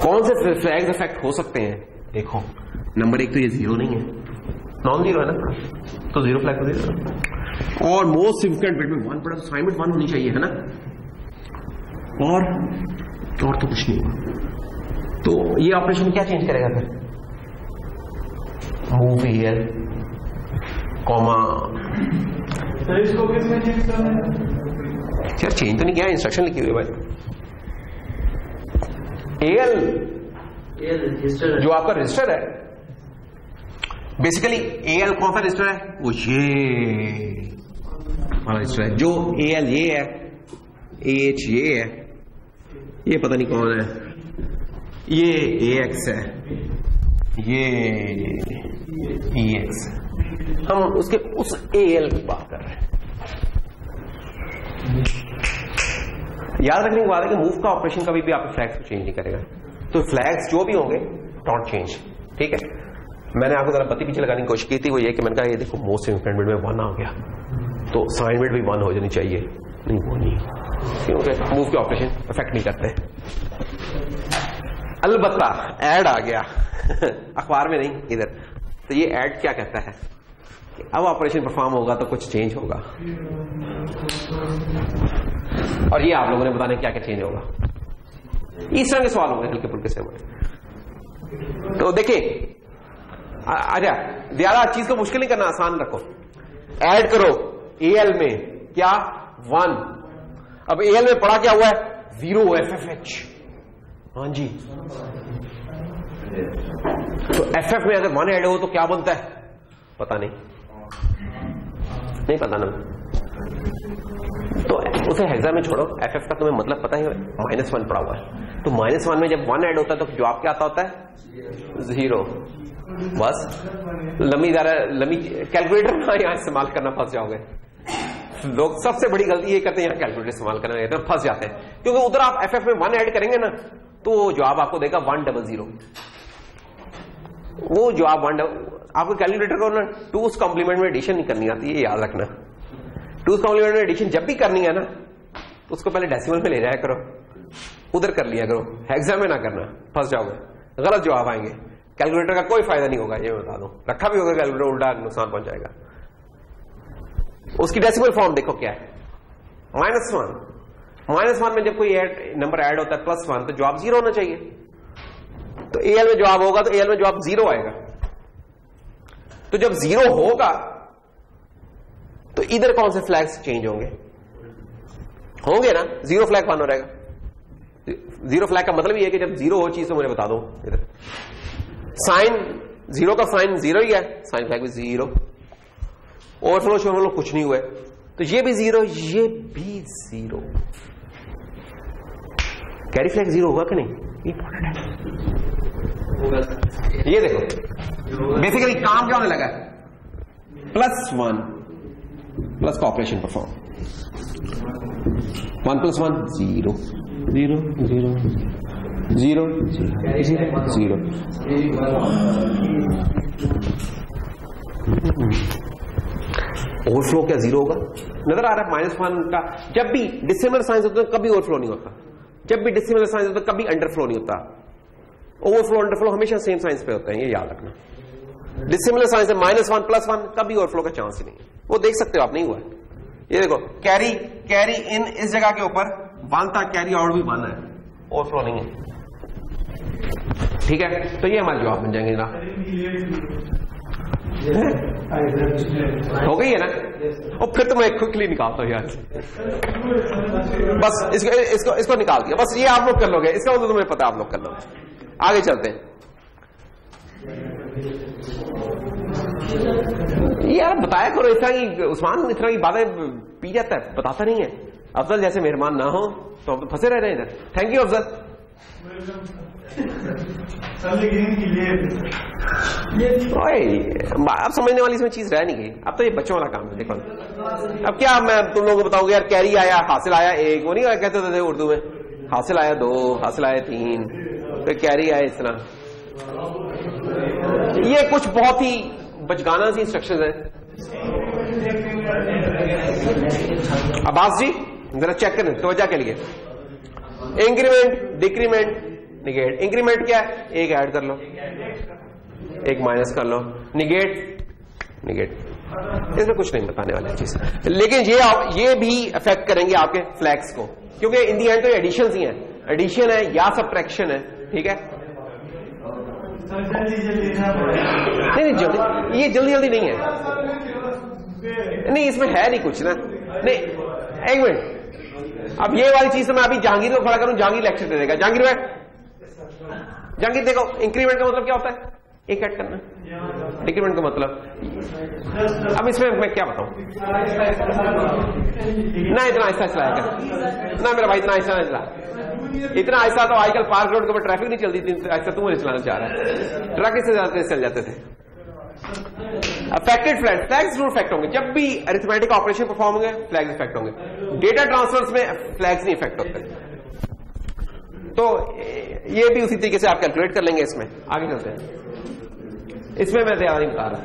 कौन से फ्लैग्स इफेक्ट हो सकते हैं? देखो नंबर 1 तो ये 0 नहीं है, नॉन 0 है ना, तो 0 फ्लैग तो 0। और मोस्ट सिग्निफिकेंट बिट में 1 पड़ा तो साइन बिट 1 होनी चाहिए, है ना। और तो कुछ नहीं हुआ। तो ये ऑपरेशन क्या चेंज करेगा फिर? मूव एएल कॉमा, इसको किसमें चेंज करना है? यार चेंज तो नहीं किया, इंस्ट्रक्शन लिखी हुई है भाई। एएल जो आपका रजिस्टर है, बेसिकली एएल कौन सा रजिस्टर है? वो ये वाला रजिस्टर है। जो एएल ये है, एएच ये है, ये पता नहीं कौन है, ये एएक्स है, ये ईएक्स। हम उसके उस एएल की बात कर रहे हैं। याद रखने की बात है कि मूव का ऑपरेशन कभी भी आपके फ्लैग्स को चेंज नहीं करेगा। तो फ्लैग्स जो भी होंगे डोंट चेंज, ठीक है। मैंने आपको जरा बत्ती पीछे लगाने की कोशिश की थी, वो ये कि मैंने कहा ये देखो मोस्ट सिग्निफिकेंट बिट में 1 आ गया, तो साइन बिट भी 1 हो जानी चाहिए। नहीं, वो नहीं, क्योंकि मूव के ऑपरेशन इफेक्ट नहीं करते। अलबत्ता ऐड आ गया अखबार में नहीं, इधर। तो ये ऐड क्या कहता है कि अब ऑपरेशन परफॉर्म होगा तो कुछ चेंज होगा, और ये आप लोगों ने बताने क्या क्या चेंज होगा। इस तरह के सवाल होंगे हल्के फुल्के से। तो देखिए, अच्छा ज्यादा चीज को मुश्किल नहीं करना, आसान रखो। ऐड करो एएल में क्या 1, अब एएल में पड़ा क्या हुआ है? 0 FFH। हाँ जी, तो FF में अगर 1 ऐड हो तो क्या बनता है? पता नहीं पता ना। तो उसे हेक्सा में छोड़ो, FF का तुम्हें मतलब पता ही है, -1 पड़ा हुआ है। तो -1 में जब 1 ऐड होता है तो जवाब क्या आता होता है? 0। बस लंबी कैलकुलेटर ना यहां इस्तेमाल करना, फंस जाओगे। लोग सबसे बड़ी गलती ये करते हैं, यहां कैलकुलेटर इस्तेमाल करना, तो फंस जाते हैं। क्योंकि उधर आप FF में 1 ऐड करेंगे ना तो जवाब आपको देगा 100। वो जवाब आपको कैलकुलेटर को ना 2's कॉम्प्लीमेंट में एडिशन नहीं करनी आती, ये याद रखना। 2's कॉम्प्लीमेंट में एडिशन जब भी करनी है ना तो उसको पहले डेसिमल में ले जाया करो, उधर कर लिया करो, हेक्सा में ना करना, फंस जाओगे, गलत जवाब आएंगे। कैलकुलेटर का कोई फायदा नहीं होगा, ये बता दो। रखा भी होगा कैलकुलेटर, उल्टा नुकसान पहुंचाएगा। उसकी डेसिमल फॉर्म देखो क्या है, -1। -1 में जब कोई नंबर ऐड होता है +1 तो जवाब 0 होना चाहिए। तो एएल में जवाब होगा तो एएल में जवाब 0 आएगा। तो जब 0 होगा तो इधर कौन से फ्लैग्स चेंज होंगे ना? 0 फ्लैग 1 हो रहेगा। 0 फ्लैग का मतलब ये है कि जब 0 हो चीज तो मुझे बता दो। इधर साइन 0 का साइन 0 ही है, साइन फ्लैग भी 0। ओवरफ्लो शोवरफ्लो कुछ नहीं हुआ है, तो ये भी 0, ये भी 0। कैरी फ्लैग 0 होगा कि नहीं? इंपॉर्टेंट है। ये देखो बेसिकली काम क्या होने लगा है? +1 प्लस का ऑपरेशन परफॉर्म। 1 + 1 0 0 0 0 0 ओवरफ्लो क्या 0 होगा? नजर आ रहा है -1 का। जब भी डिसिमल साइंस होता है कभी ओवरफ्लो नहीं होता, जब भी डिसिमल साइंस होता है कभी अंडरफ्लो नहीं होता। ओवरफ्लो अंडरफ्लो हमेशा सेम साइंस पे होते हैं, ये याद रखना। डिसिमिलर साइंस है -1 +1 कभी ओवरफ्लो का चांस ही नहीं है। वो देख सकते हो आप, नहीं हुआ है। ये देखो कैरी इन इस जगह के ऊपर 1 था, कैरी आउट भी 1 है, ओवरफ्लो नहीं है। ठीक है, तो ये हमारे जवाब बन जाएंगे ना। हो गई है ना? और फिर तो मैं क्विकली निकालता हूं यार, बस इसको निकाल दिया, बस ये आप लोग कर लोगे, इसका मतलब तुम्हें पता आप लोग कर लोगे। आगे चलते हैं। यार बताया करो, इस तरह की उस्मान इस तरह की बातें पी जाता है, बताता नहीं है। अफजल जैसे मेहमान ना हो तो हम फंसे रह रहे हैं इधर। Thank you Afzal. अब समझने वाली इसमें चीज रह नहीं गई, अब तो ये बच्चों वाला काम है। देखो अब क्या मैं तुम लोगों को बताऊंगा, यार कैरी आया, हासिल आया 1, वो नहीं कहते थे उर्दू में, हासिल आया 2, हासिल आया 3, फिर कैरी आया इस तरह। ये कुछ बहुत ही बचगाना सी इंस्ट्रक्शंस हैं। अब्बास जी जरा चेक करें तवज्जो के लिए। Increment, decrement, negate. इंक्रीमेंट क्या है? 1 ऐड कर लो, 1 माइनस कर लो। निगेट इसमें कुछ नहीं बताने वाली चीज, लेकिन ये भी अफेक्ट करेंगे आपके फ्लैग्स को, क्योंकि इन दी एंड तो एडिशन ही है, एडिशन है या सब्ट्रैक्शन है, ठीक है। नहीं जल्दी, ये जल्दी जल्दी नहीं है, नहीं इसमें है नहीं कुछ ना, नहीं एक मिनट, अब ये वाली चीज मैं अभी जहांगीर को खड़ा करूं, जहांगीर लेक्चर दे देगा, जहांगीर भाई जहांगीर देखो इंक्रीमेंट का मतलब क्या होता है, एक ऐड करना, डिक्रीमेंट का मतलब, अब इसमें मैं क्या बताऊं, ना इतना आहिस्ता चलाएगा ना मेरा भाई, इतना आहिस्ता नहीं चला, इतना आहिस्ता तो आजकल पार्क रोड के ऊपर ट्रैफिक नहीं चलती थी, ऐसा तू मुझे चलाना चाह रहा है, ट्रक इससे ज्यादा तेज चल जाते थे। अफेक्टेड फ्लैग्स, फ्लैग्स जरूर इफेक्ट होंगे, जब भी अरिथमेटिक ऑपरेशन परफॉर्म होंगे फ्लैग्स इफेक्ट होंगे, डेटा ट्रांसफर्स में फ्लैग्स नहीं इफेक्ट होते। तो ये भी उसी तरीके से आप कैलकुलेट कर लेंगे, इसमें आगे चलते हैं, इसमें मैं ध्यान नहीं बता रहा।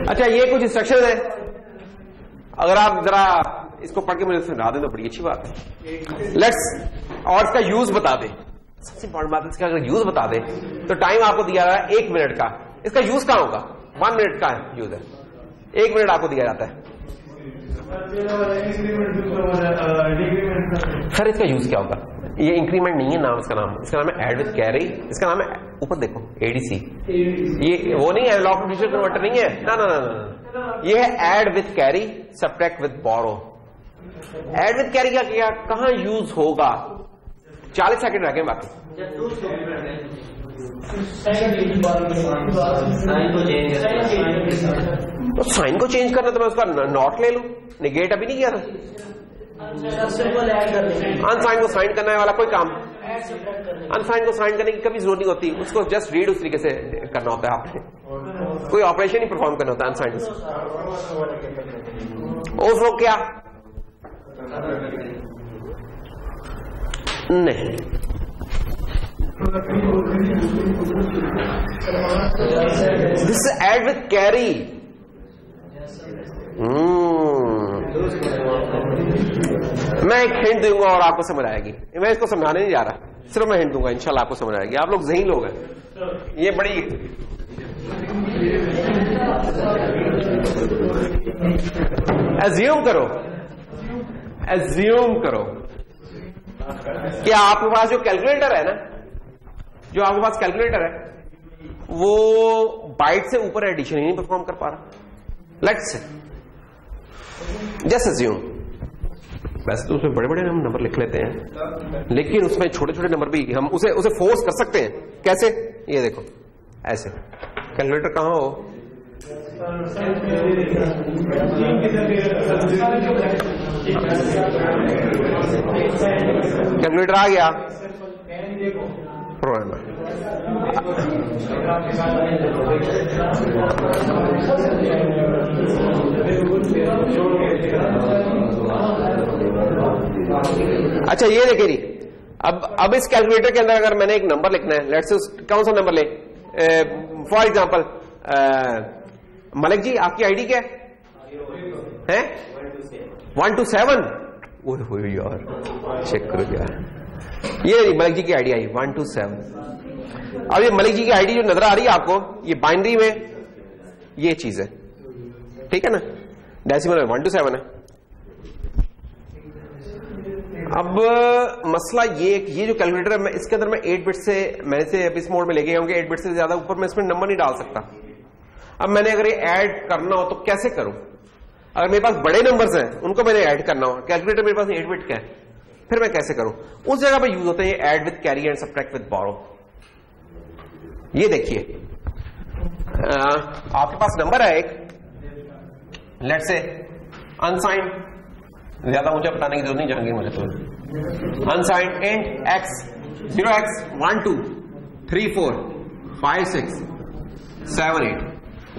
अच्छा ये कुछ इंस्ट्रक्शन है, अगर आप जरा इसको पढ़ के मुझे समझा दें तो बड़ी अच्छी बात है। लेट्स, और इसका यूज बता दें, सबसे इंपॉर्टेंट बात है इसका अगर यूज बता दें तो टाइम आपको दिया रहा है 1 मिनट का, इसका यूज कहां होगा, 1 मिनट का यूज है, 1 मिनट आपको दिया जाता है। सर इसका यूज क्या होगा, ये इंक्रीमेंट नहीं है नाम, इसका नाम है ऐड विद कैरी, इसका नाम है ऊपर देखो एडीसी, ये वो नहीं है लॉग डिजिटल कन्वर्टर नहीं है, ना ना ना, ये है add with carry subtract with borrow. Add with carry का क्या कहां यूज होगा, 40 सेकंड रह गए बाकी, तो साइन को चेंज करना तो मैं उसका नॉट ले लूं, निगेट अभी नहीं किया था, अनसाइन को साइन करने वाला कोई काम, अनसाइन को साइन करने की कभी जरूरत नहीं होती, उसको जस्ट रीड उस तरीके से करना होता है, आपने कोई ऑपरेशन ही परफॉर्म करना होता है अनसाइन से। ओवरफ्लो क्या नहीं, this is add with carry, मैं एक हिंट दूंगा और आपको समझ आएगी, मैं इसको समझाने नहीं जा रहा, सिर्फ मैं हिंट दूंगा, इंशाल्लाह आपको समझ आएगी, आप लोग ज़हीन लोग हैं, ये बड़ी एज्यूम करो कि आपके पास जो कैलकुलेटर है ना, जो आपके पास कैलकुलेटर है वो बाइट से ऊपर एडिशन ही नहीं परफॉर्म कर पा रहा, लेट्स से जस्ट अज्यूम, वैसे तो उसमें बड़े बड़े हम नंबर लिख लेते हैं, लेकिन उसमें छोटे छोटे नंबर भी हम उसे फोर्स कर सकते हैं, कैसे, ये देखो ऐसे, कैलकुलेटर कहां हो, कैलकुलेटर आ गया प्रोग्राम में, अच्छा ये देखिए जी, अब इस कैलकुलेटर के अंदर अगर मैंने एक नंबर लिखना है, लेट्स से कौन सा नंबर ले, फॉर एग्जांपल मलिक जी आपकी आईडी क्या है 127, ओह यार चेक करो यार, ये मलिक जी की आईडी आई 127। अब ये मलिक जी की आईडी जो नजर आ रही है आपको, ये बाइनरी में ये चीज है, ठीक है ना, डेसिमल में 127 है। अब मसला ये जो कैलकुलेटर है, मैं इसके अंदर मैं 8 बिट से, मैंने से इस मोड में लेके गया हूं कि 8 बिट से ज्यादा ऊपर मैं इसमें नंबर नहीं डाल सकता। अब मैंने अगर ये ऐड करना हो तो कैसे करूं, अगर मेरे पास बड़े नंबर्स हैं उनको मैंने ऐड करना हो, कैलकुलेटर मेरे पास 8 बिट का है, फिर मैं कैसे करूं, उस जगह पे यूज होते हैं add with carry and subtract with borrow. ये देखिए आपके पास नंबर है एक, लेट्स से अनसाइंड, ज्यादा मुझे बताने की जरूरत नहीं, जहांगीर मुझे तो अनसाइंड इंट x 0x 1 2 3 4 5 6 7 8,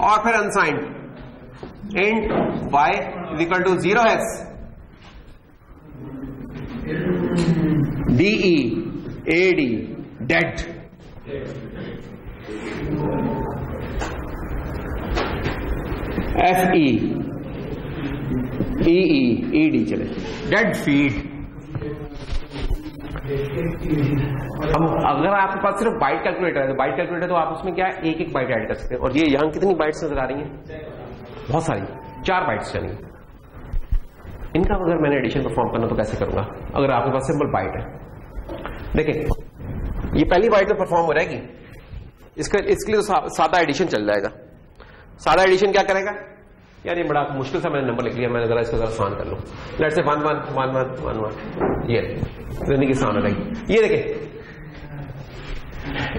और फिर unsigned int y is equal to 0x DE AD dead, FE EE ED चले, डेड फीड, अब अगर आपके पास सिर्फ बाइट कैलकुलेटर है तो बाइट कैलकुलेटर तो आप उसमें क्या है एक एक बाइट ऐड कर सकते हैं। और ये यहां कितनी बाइट्स नजर आ रही हैं? बहुत सारी, 4 बाइट्स चाहिए। इनका अगर मैंने एडिशन परफॉर्म करना तो कैसे करूंगा? अगर आपके पास सिंपल बाइट है, देखिए ये पहली बाइट तो परफॉर्म हो जाएगी, इसके लिए तो सादा एडिशन चल जाएगा। सादा एडिशन क्या करेगा? यार ये बड़ा मुश्किल सा मैंने नंबर लिख लिया, मैंने जरा इसको जरा आसान कर लूं। लेट्स से 1 1 1 1 1 1, ये इतनी की आसान हो जाएगी। ये देखिए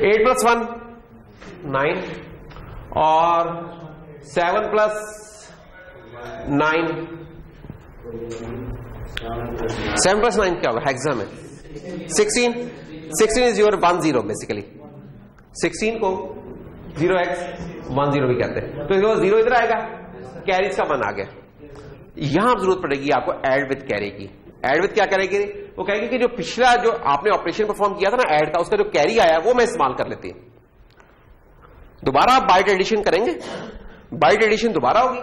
8 + 1 9 और 7 + 9 7 + 9 क्या होगा? हेक्सा में 16 इज योर 10 बेसिकली। 16 को 0x10 भी कहते हैं। तो इसके 0 इधर आएगा, कैरीज का 1 आ गया। यहां जरूरत पड़ेगी आपको ऐड विद कैरी की। ऐड विद क्या करेगी? वो कहेगी कि जो पिछला जो आपने ऑपरेशन परफॉर्म किया था ना ऐड का, उसका जो कैरी आया वो मैं इस्तेमाल कर लेती हूं। दोबारा आप बाइट एडिशन करेंगे, बाइट एडिशन दोबारा होगी।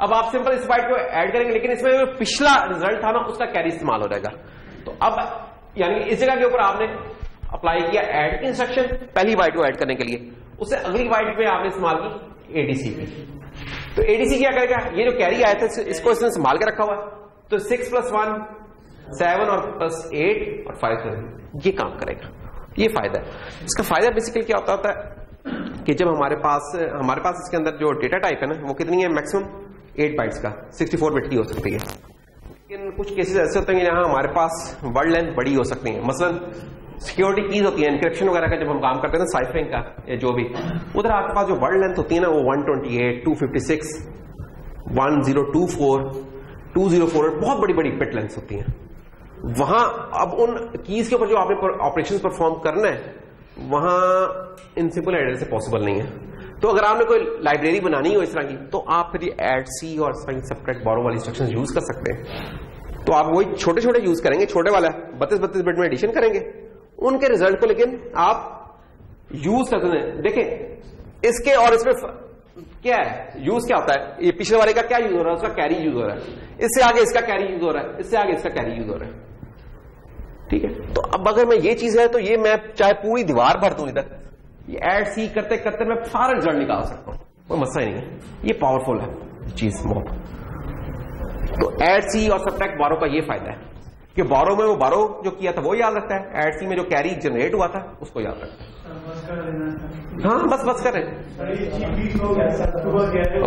अब आप सिंपल इस बाइट को ऐड करेंगे, लेकिन इसमें जो पिछला रिजल्ट था ना उसका कैरी इस्तेमाल हो जाएगा। तो अब यानी इस जगह के ऊपर आपने अप्लाई किया ऐड की इंस्ट्रक्शन पहली बाइट को ऐड करने के लिए, उससे अगली बाइट में आपने इस्तेमाल की एडीसी की। तो एडीसी क्या करेगा? ये जो कैरी आया था इसको इसने संभाल के रखा हुआ है। तो 6 + 1 7 और +8 और 5 ये काम करेगा। ये फायदा है इसका। फायदा बेसिकली क्या होता है कि जब हमारे पास इसके अंदर जो डेटा टाइप है ना वो कितनी है? मैक्सिमम 8 बाइट्स का, 64 बिट की हो सकती है। लेकिन कुछ केसेस ऐसे होते हैं जहां हमारे पास वर्ड लेंथ बड़ी हो सकती है। मसलन सिक्योरिटी कीज होती है, एनक्रिप्शन वगैरह का जब हम काम करते हैं ना, साइफरिंग का या जो भी, उधर आपके पास जो वर्ड लेंथ होती है ना वो 128, 256, 1024, 204 बहुत बड़ी बड़ी बिट लेंथ होती हैं। वहां अब उन कीज के ऊपर जो आपने ऑपरेशन परफॉर्म करना है वहां इन सिंपल एडिशन से पॉसिबल नहीं है। तो अगर आपने कोई लाइब्रेरी बनानी हो इस तरह की, तो आप फिर ये ऐड सी और सबट्रैक्ट बोरो वाली इंस्ट्रक्शंस यूज कर सकते हैं। तो आप वही छोटे छोटे यूज करेंगे, छोटे वाला 32 बिट में एडिशन करेंगे उनके रिजल्ट को, लेकिन आप यूज कर सकते हैं। देखें इसके और इसमें क्या है, यूज क्या होता है? ये पिछले वाले का क्या यूज हो रहा है? उसका कैरी यूज हो रहा है। इससे आगे इसका कैरी यूज हो रहा है, इससे आगे इसका कैरी यूज हो रहा है। ठीक है, तो अब अगर मैं ये चीज है तो ये मैं चाहे पूरी दीवार भर दूं इधर, ये ऐड सी करते करते मैं सारा रिजल्ट निकाल सकता हूं, कोई मसला ही नहीं है। ये पावरफुल है चीज बहुत। तो ऐड सी और सबट्रैक्ट बारो का ये फायदा है कि बारो में वो बारो जो किया था वो याद रखता है, ऐड सी में जो कैरी जनरेट हुआ था उसको याद रखता है। हाँ बस कर रहे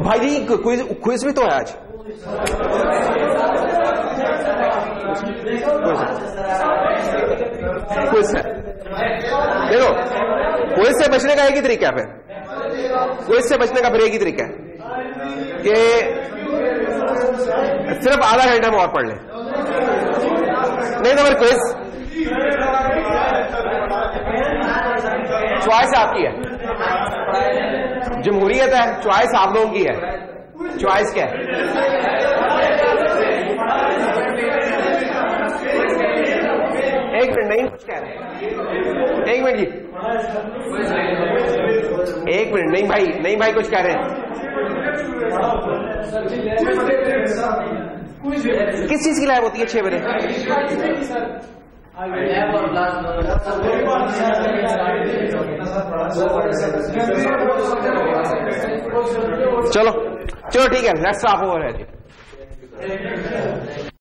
भाई जी। क्विज भी तो है आज। क्विज है, देखो क्विज से बचने का एक ही तरीका है। फिर क्विज से बचने का फिर एक ही तरीका है कि सिर्फ आधा घंटा में और पढ़ लें, नहीं तो फिर क्विज चॉइस आपकी है, जमहूरियत है, चॉइस आप लोगों की है। चॉइस क्या है? एक मिनट, नहीं कुछ कह रहे, एक मिनट जी, एक मिनट, नहीं भाई कुछ कह रहे हैं। किस चीज की लैब होती है 6 बजे? चलो ठीक है, नेक्स्ट आप ओवर है जी।